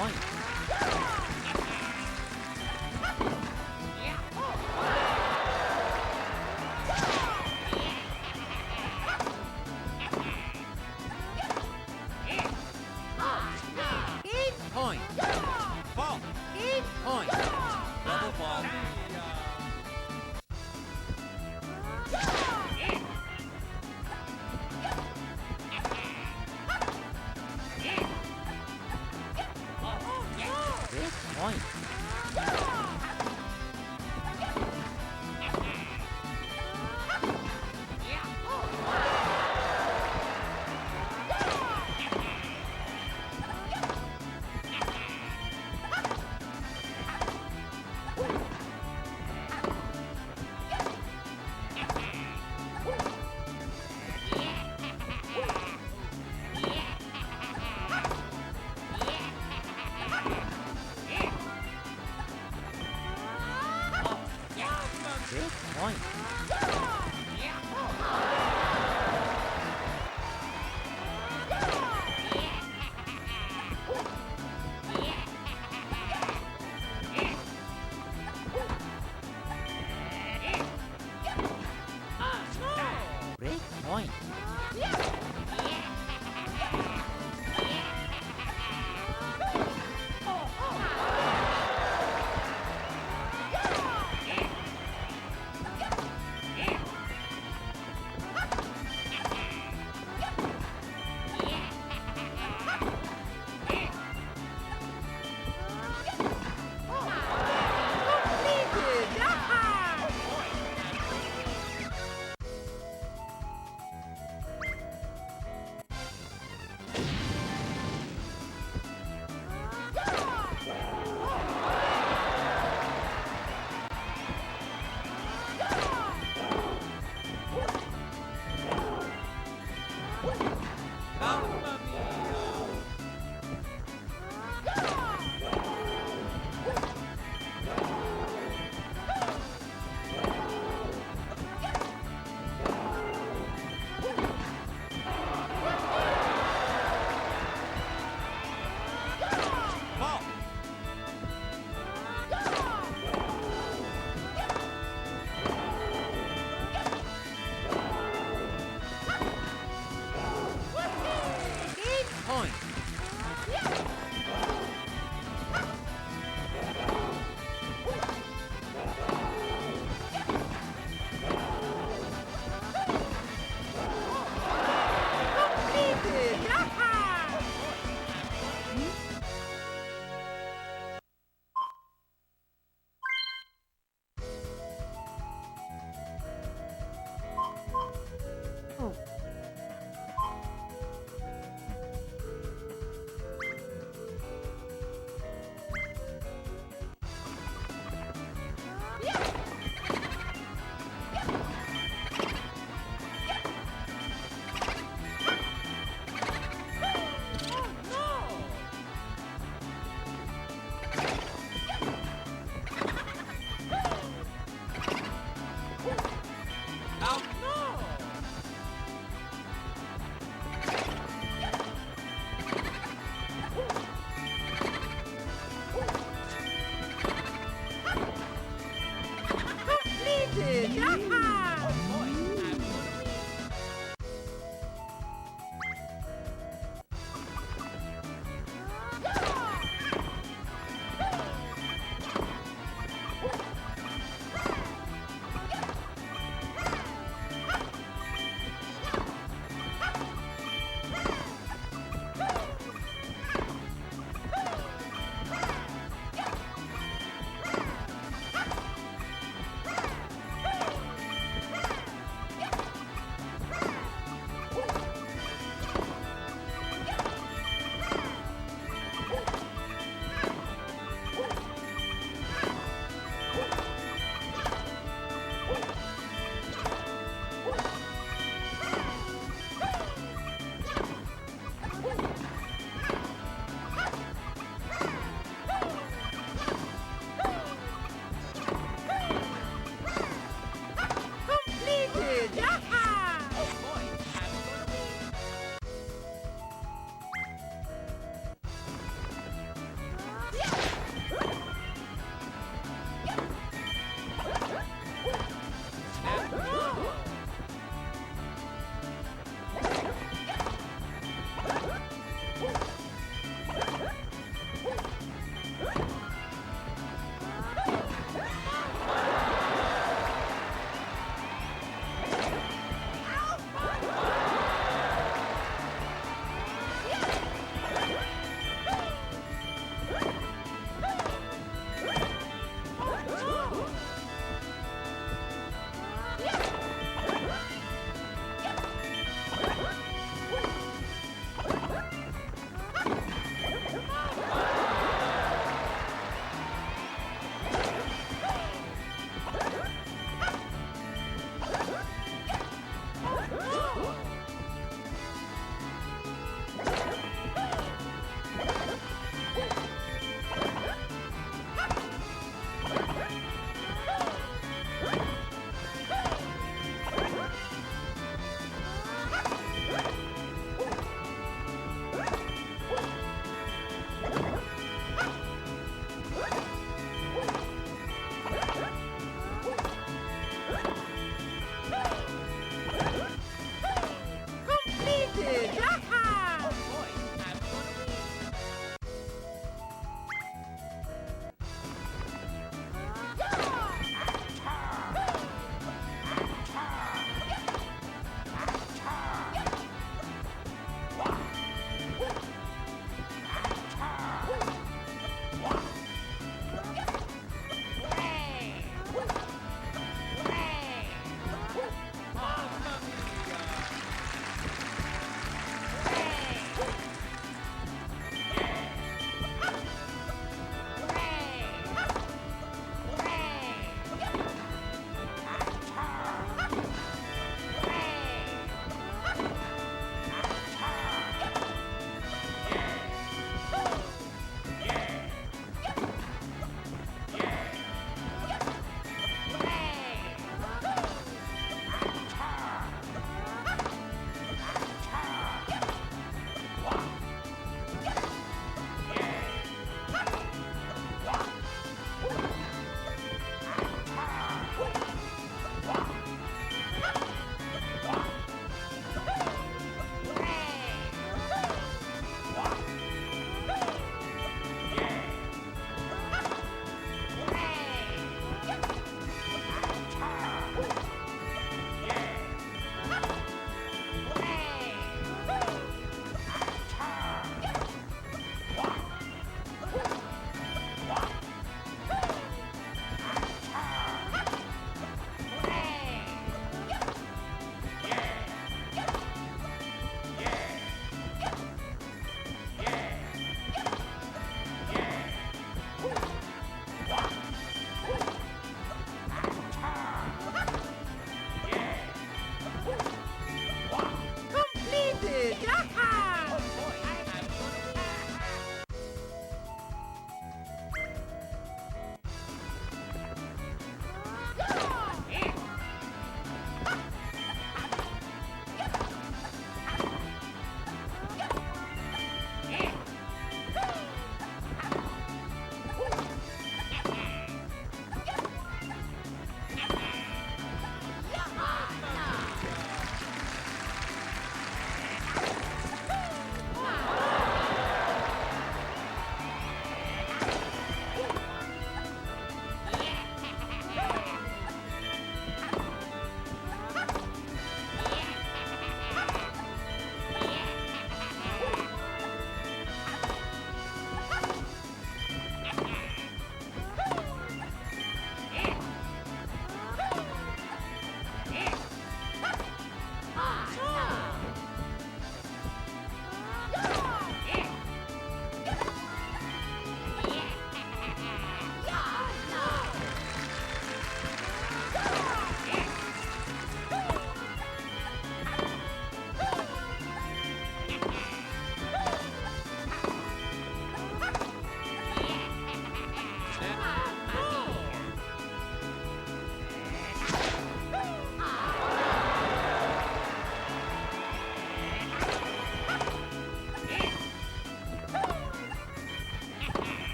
point. Point. Ball. Point. Double ball. Point.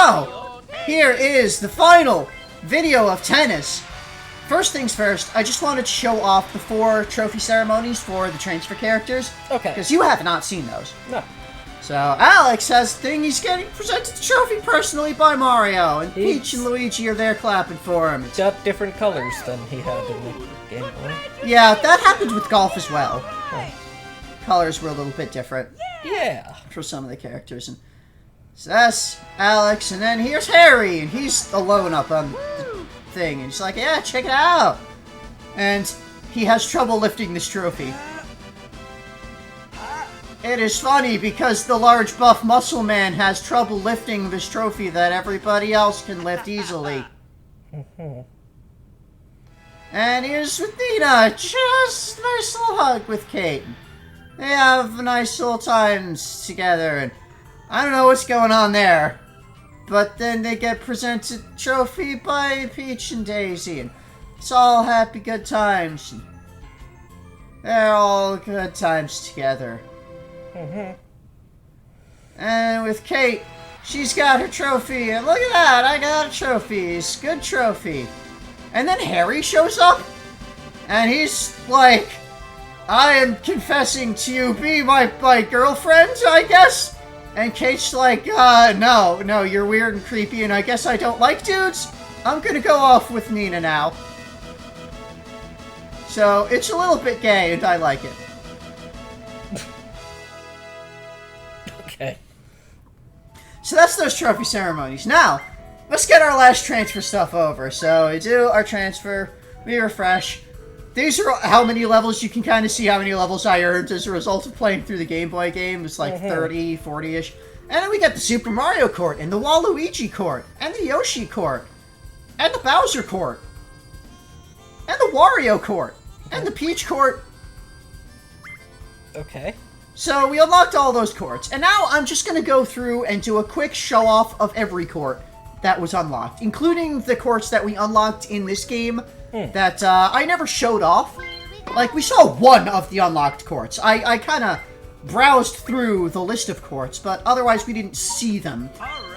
So, here is the final video of tennis. First things first, I just wanted to show off the 4 trophy ceremonies for the transfer characters. Okay. Because you have not seen those. No. So, Alex has the thing, he's getting presented the trophy personally by Mario, and Peach and Luigi are there clapping for him. It's got different colors than he had in the Game Boy. Yeah, that happened with golf as well. Oh. Colors were a little bit different. Yeah. For some of the characters. And so that's Alex, and then here's Harry, and he's alone up on the thing, and he's like, yeah, check it out. And he has trouble lifting this trophy. It is funny because the large buff muscle man has trouble lifting this trophy that everybody else can lift easily. And here's with Nina, just a nice little hug with Kate. They have a nice little times together, and I don't know what's going on there. But then they get presented a trophy by Peach and Daisy, and it's all happy good times. And they're all good times together. And with Kate, she's got her trophy, and look at that, I got a trophy. It's a good trophy. And then Harry shows up, and he's like, I am confessing to you, be my girlfriend, I guess? And Kate's like, no, you're weird and creepy, and I guess I don't like dudes. I'm gonna go off with Nina now. So, it's a little bit gay, and I like it. Okay. So that's those trophy ceremonies. Now, let's get our last transfer stuff over. So, we do our transfer, we refresh. These are how many levels. You can kind of see how many levels I earned as a result of playing through the Game Boy game. It's like 30, 40-ish. And then we get the Super Mario Court, and the Waluigi Court, and the Yoshi Court, and the Bowser Court, and the Wario Court, and the Peach Court. Okay. So we unlocked all those courts, and now I'm just going to go through and do a quick show-off of every court that was unlocked, including the courts that we unlocked in this game that I never showed off. Like, we saw one of the unlocked courts. I kind of browsed through the list of courts, but otherwise we didn't see them.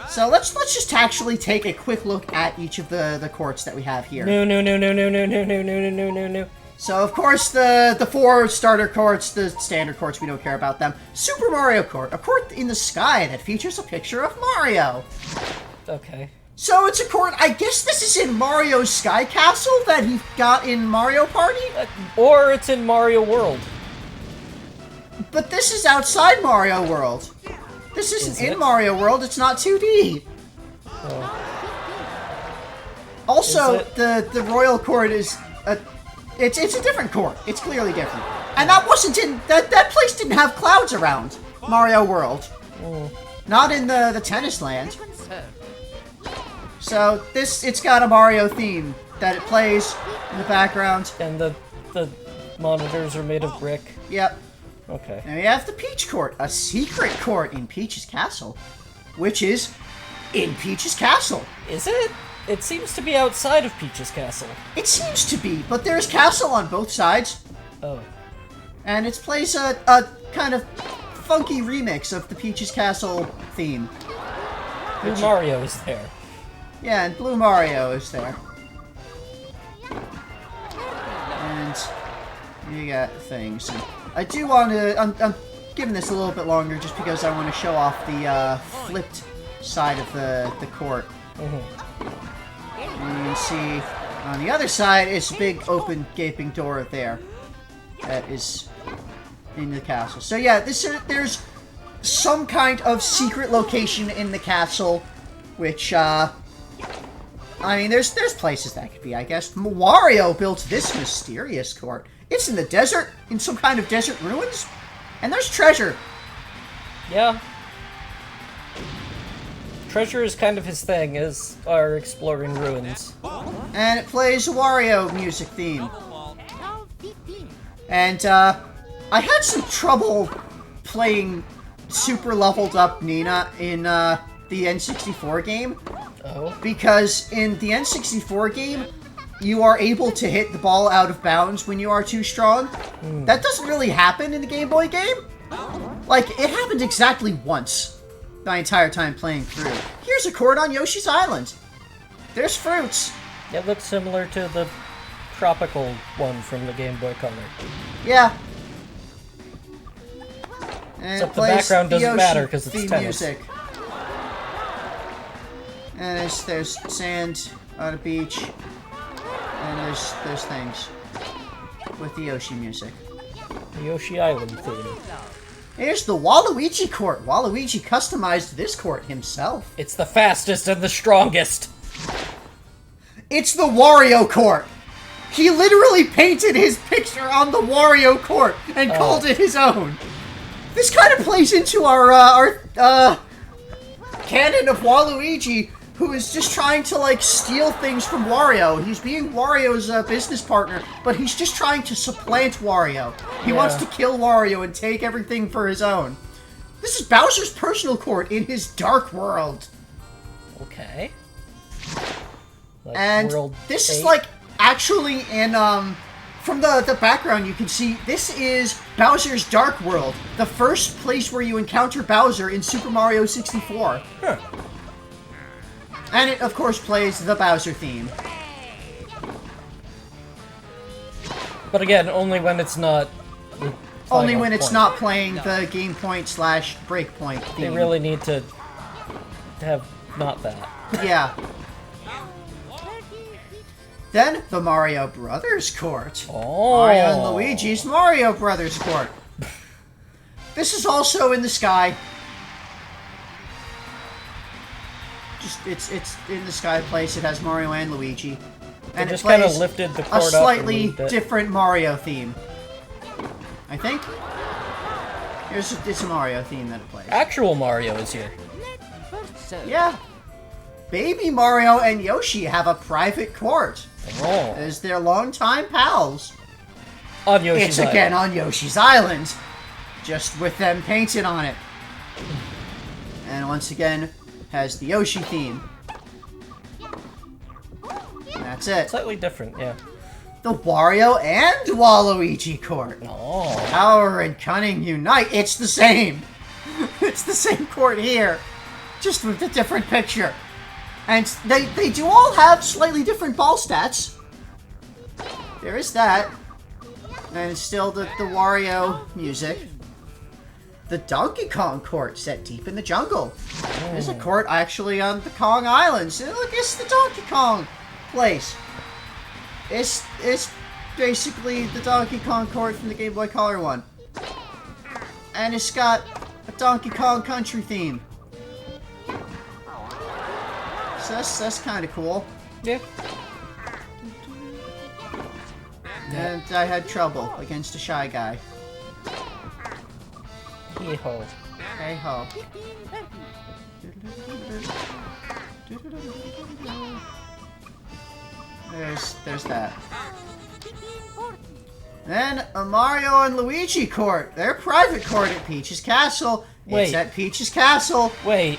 So let's just actually take a quick look at each of the courts that we have here. No. So, of course, the 4 starter courts, the standard courts, we don't care about them. Super Mario Court, a court in the sky that features a picture of Mario. Okay. So, it's a court, I guess this is in Mario's Sky Castle that he got in Mario Party? Or it's in Mario World. But this is outside Mario World. This isn't in Mario World, it's not 2D. Oh. Also, the Royal Court is... It's a different court. It's clearly different. And that wasn't in... That place didn't have clouds around Mario World. Not in the tennis land. So, it's got a Mario theme that it plays in the background. And the monitors are made of brick. Yep. Okay. And we have the Peach Court, a secret court in Peach's Castle, which is in Peach's Castle. Is it? It seems to be outside of Peach's Castle. It seems to be, but there's castle on both sides. Oh. And it plays a kind of funky remix of the Peach's Castle theme. Blue Mario is there. Yeah, and Blue Mario is there. And you got things. And I do want to... I'm giving this a little bit longer just because I want to show off the flipped side of the court. And you can see on the other side is a big open gaping door there that is in the castle. So yeah, there's some kind of secret location in the castle, which I mean, there's places that could be, I guess. Wario built this mysterious court. It's in the desert, in some kind of desert ruins, and there's treasure. Yeah. Treasure is kind of his thing, is our exploring ruins. And it plays a Wario music theme. And, I had some trouble playing super leveled up Nina in, the N64 game. Oh? Because in the N64 game, you are able to hit the ball out of bounds when you are too strong. That doesn't really happen in the Game Boy game. Like, it happened exactly once. my entire time playing through. Here's a court on Yoshi's Island. There's fruits. It looks similar to the tropical one from the Game Boy Color. Yeah. And Except the background doesn't matter because it's theme tennis. music. And there's sand on a beach. And there's things with the Yoshi music. The Yoshi Island theme. Here's the Waluigi court. Waluigi customized this court himself. It's the fastest and the strongest. It's the Wario court. He literally painted his picture on the Wario court and called it his own. This kind of plays into our canon of Waluigi, who is just trying to, like, steal things from Wario. He's being Wario's business partner, but he's just trying to supplant Wario. He wants to kill Wario and take everything for his own. This is Bowser's personal court in his dark world. Okay. Like And World this 8? is, like, actually in, from the background you can see, this is Bowser's Dark World, the first place where you encounter Bowser in Super Mario 64. Huh. And it, of course, plays the Bowser theme. But again, only when it's not... the Only final when it's point. not playing the game point / breakpoint theme. They really need to have not that. Yeah. Then, the Mario Brothers Court. Oh. Mario and Luigi's Mario Brothers Court. This is also in the sky. It's in the sky place. It has Mario and Luigi. And They it just kind of plays lifted the a court up slightly and moved it. different Mario theme. I think. It's a Mario theme that it plays. Actual Mario is here. Yeah. Baby Mario and Yoshi have a private court. Oh. As their longtime pals. On Yoshi's It's Island. again on Yoshi's Island. Just with them painted on it. And once again, has the Yoshi theme. And that's it. Slightly different, yeah. The Wario and Waluigi court. Oh. Power and cunning unite. It's the same. It's the same court here. Just with a different picture. And they do all have slightly different ball stats. There is that. And it's still the Wario music. The Donkey Kong court set deep in the jungle. There's a court actually on the Kong Islands. And look, it's the Donkey Kong place. It's basically the Donkey Kong court from the Game Boy Color one. And it's got a Donkey Kong country theme. So that's kind of cool. Yeah. And I had trouble against a shy guy. Hee-ho. Hey ho. There's that. Then a Mario and Luigi court. Their private court at Peach's Castle. It's Wait. at Peach's Castle. Wait.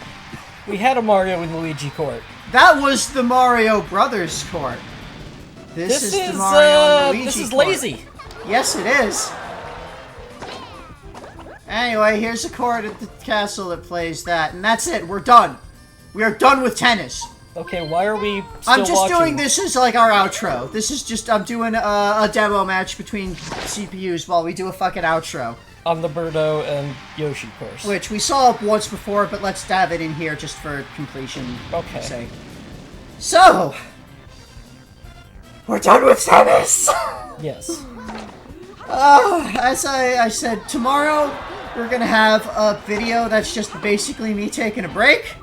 We had a Mario and Luigi court. That was the Mario Brothers court. This is the Mario and Luigi this is court. lazy. Yes, it is. Anyway, here's a court at the castle that plays that, and that's it. We're done. We are done with tennis. Okay, why are we still I'm just watching? doing this as like our outro. This is just I'm doing a demo match between CPUs while we do a fucking outro, On the Birdo and Yoshi course. which we saw once before, but let's have it in here just for completion Okay. sake. So, we're done with tennis. Yes. As I said, tomorrow we're gonna have a video that's just basically me taking a break.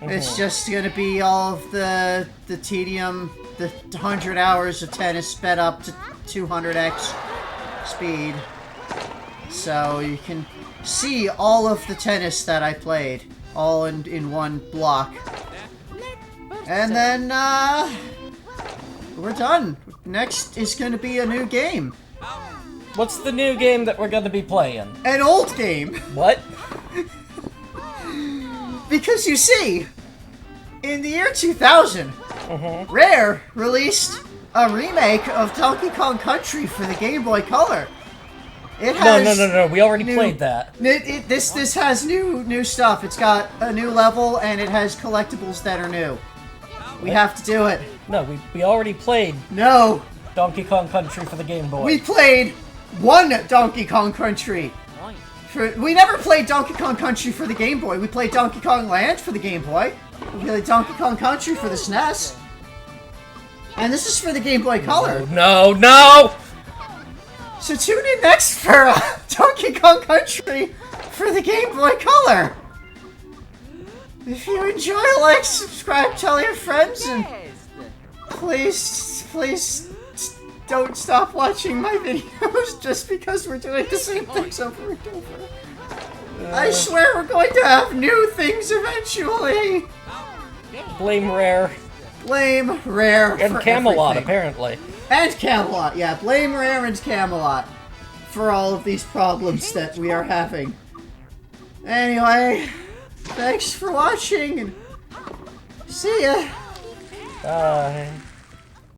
It's just gonna be all of the tedium, the 100 hours of tennis sped up to 200x speed. So you can see all of the tennis that I played, all in one block. And then, we're done. Next is gonna be a new game. What's the new game that we're gonna be playing? An old game. What? Because you see, in the year 2000, Rare released a remake of Donkey Kong Country for the Game Boy Color. It has No. We already new- played that. This has new stuff. It's got a new level and it has collectibles that are new. We have to do it. No, we already played No, Donkey Kong Country for the Game Boy. we played one Donkey Kong Country. We never played Donkey Kong Country for the Game Boy. We played Donkey Kong Land for the Game Boy. We played Donkey Kong Country for the SNES. And this is for the Game Boy Color. No! So tune in next for Donkey Kong Country for the Game Boy Color. If you enjoy, like, subscribe, tell your friends, and please don't stop watching my videos just because we're doing the same things over and over. I swear we're going to have new things eventually. Blame Rare. Blame Rare And for Camelot, everything. apparently. And Camelot, yeah. Blame Rare and Camelot for all of these problems that we are having. Anyway, thanks for watching, and see ya. Bye.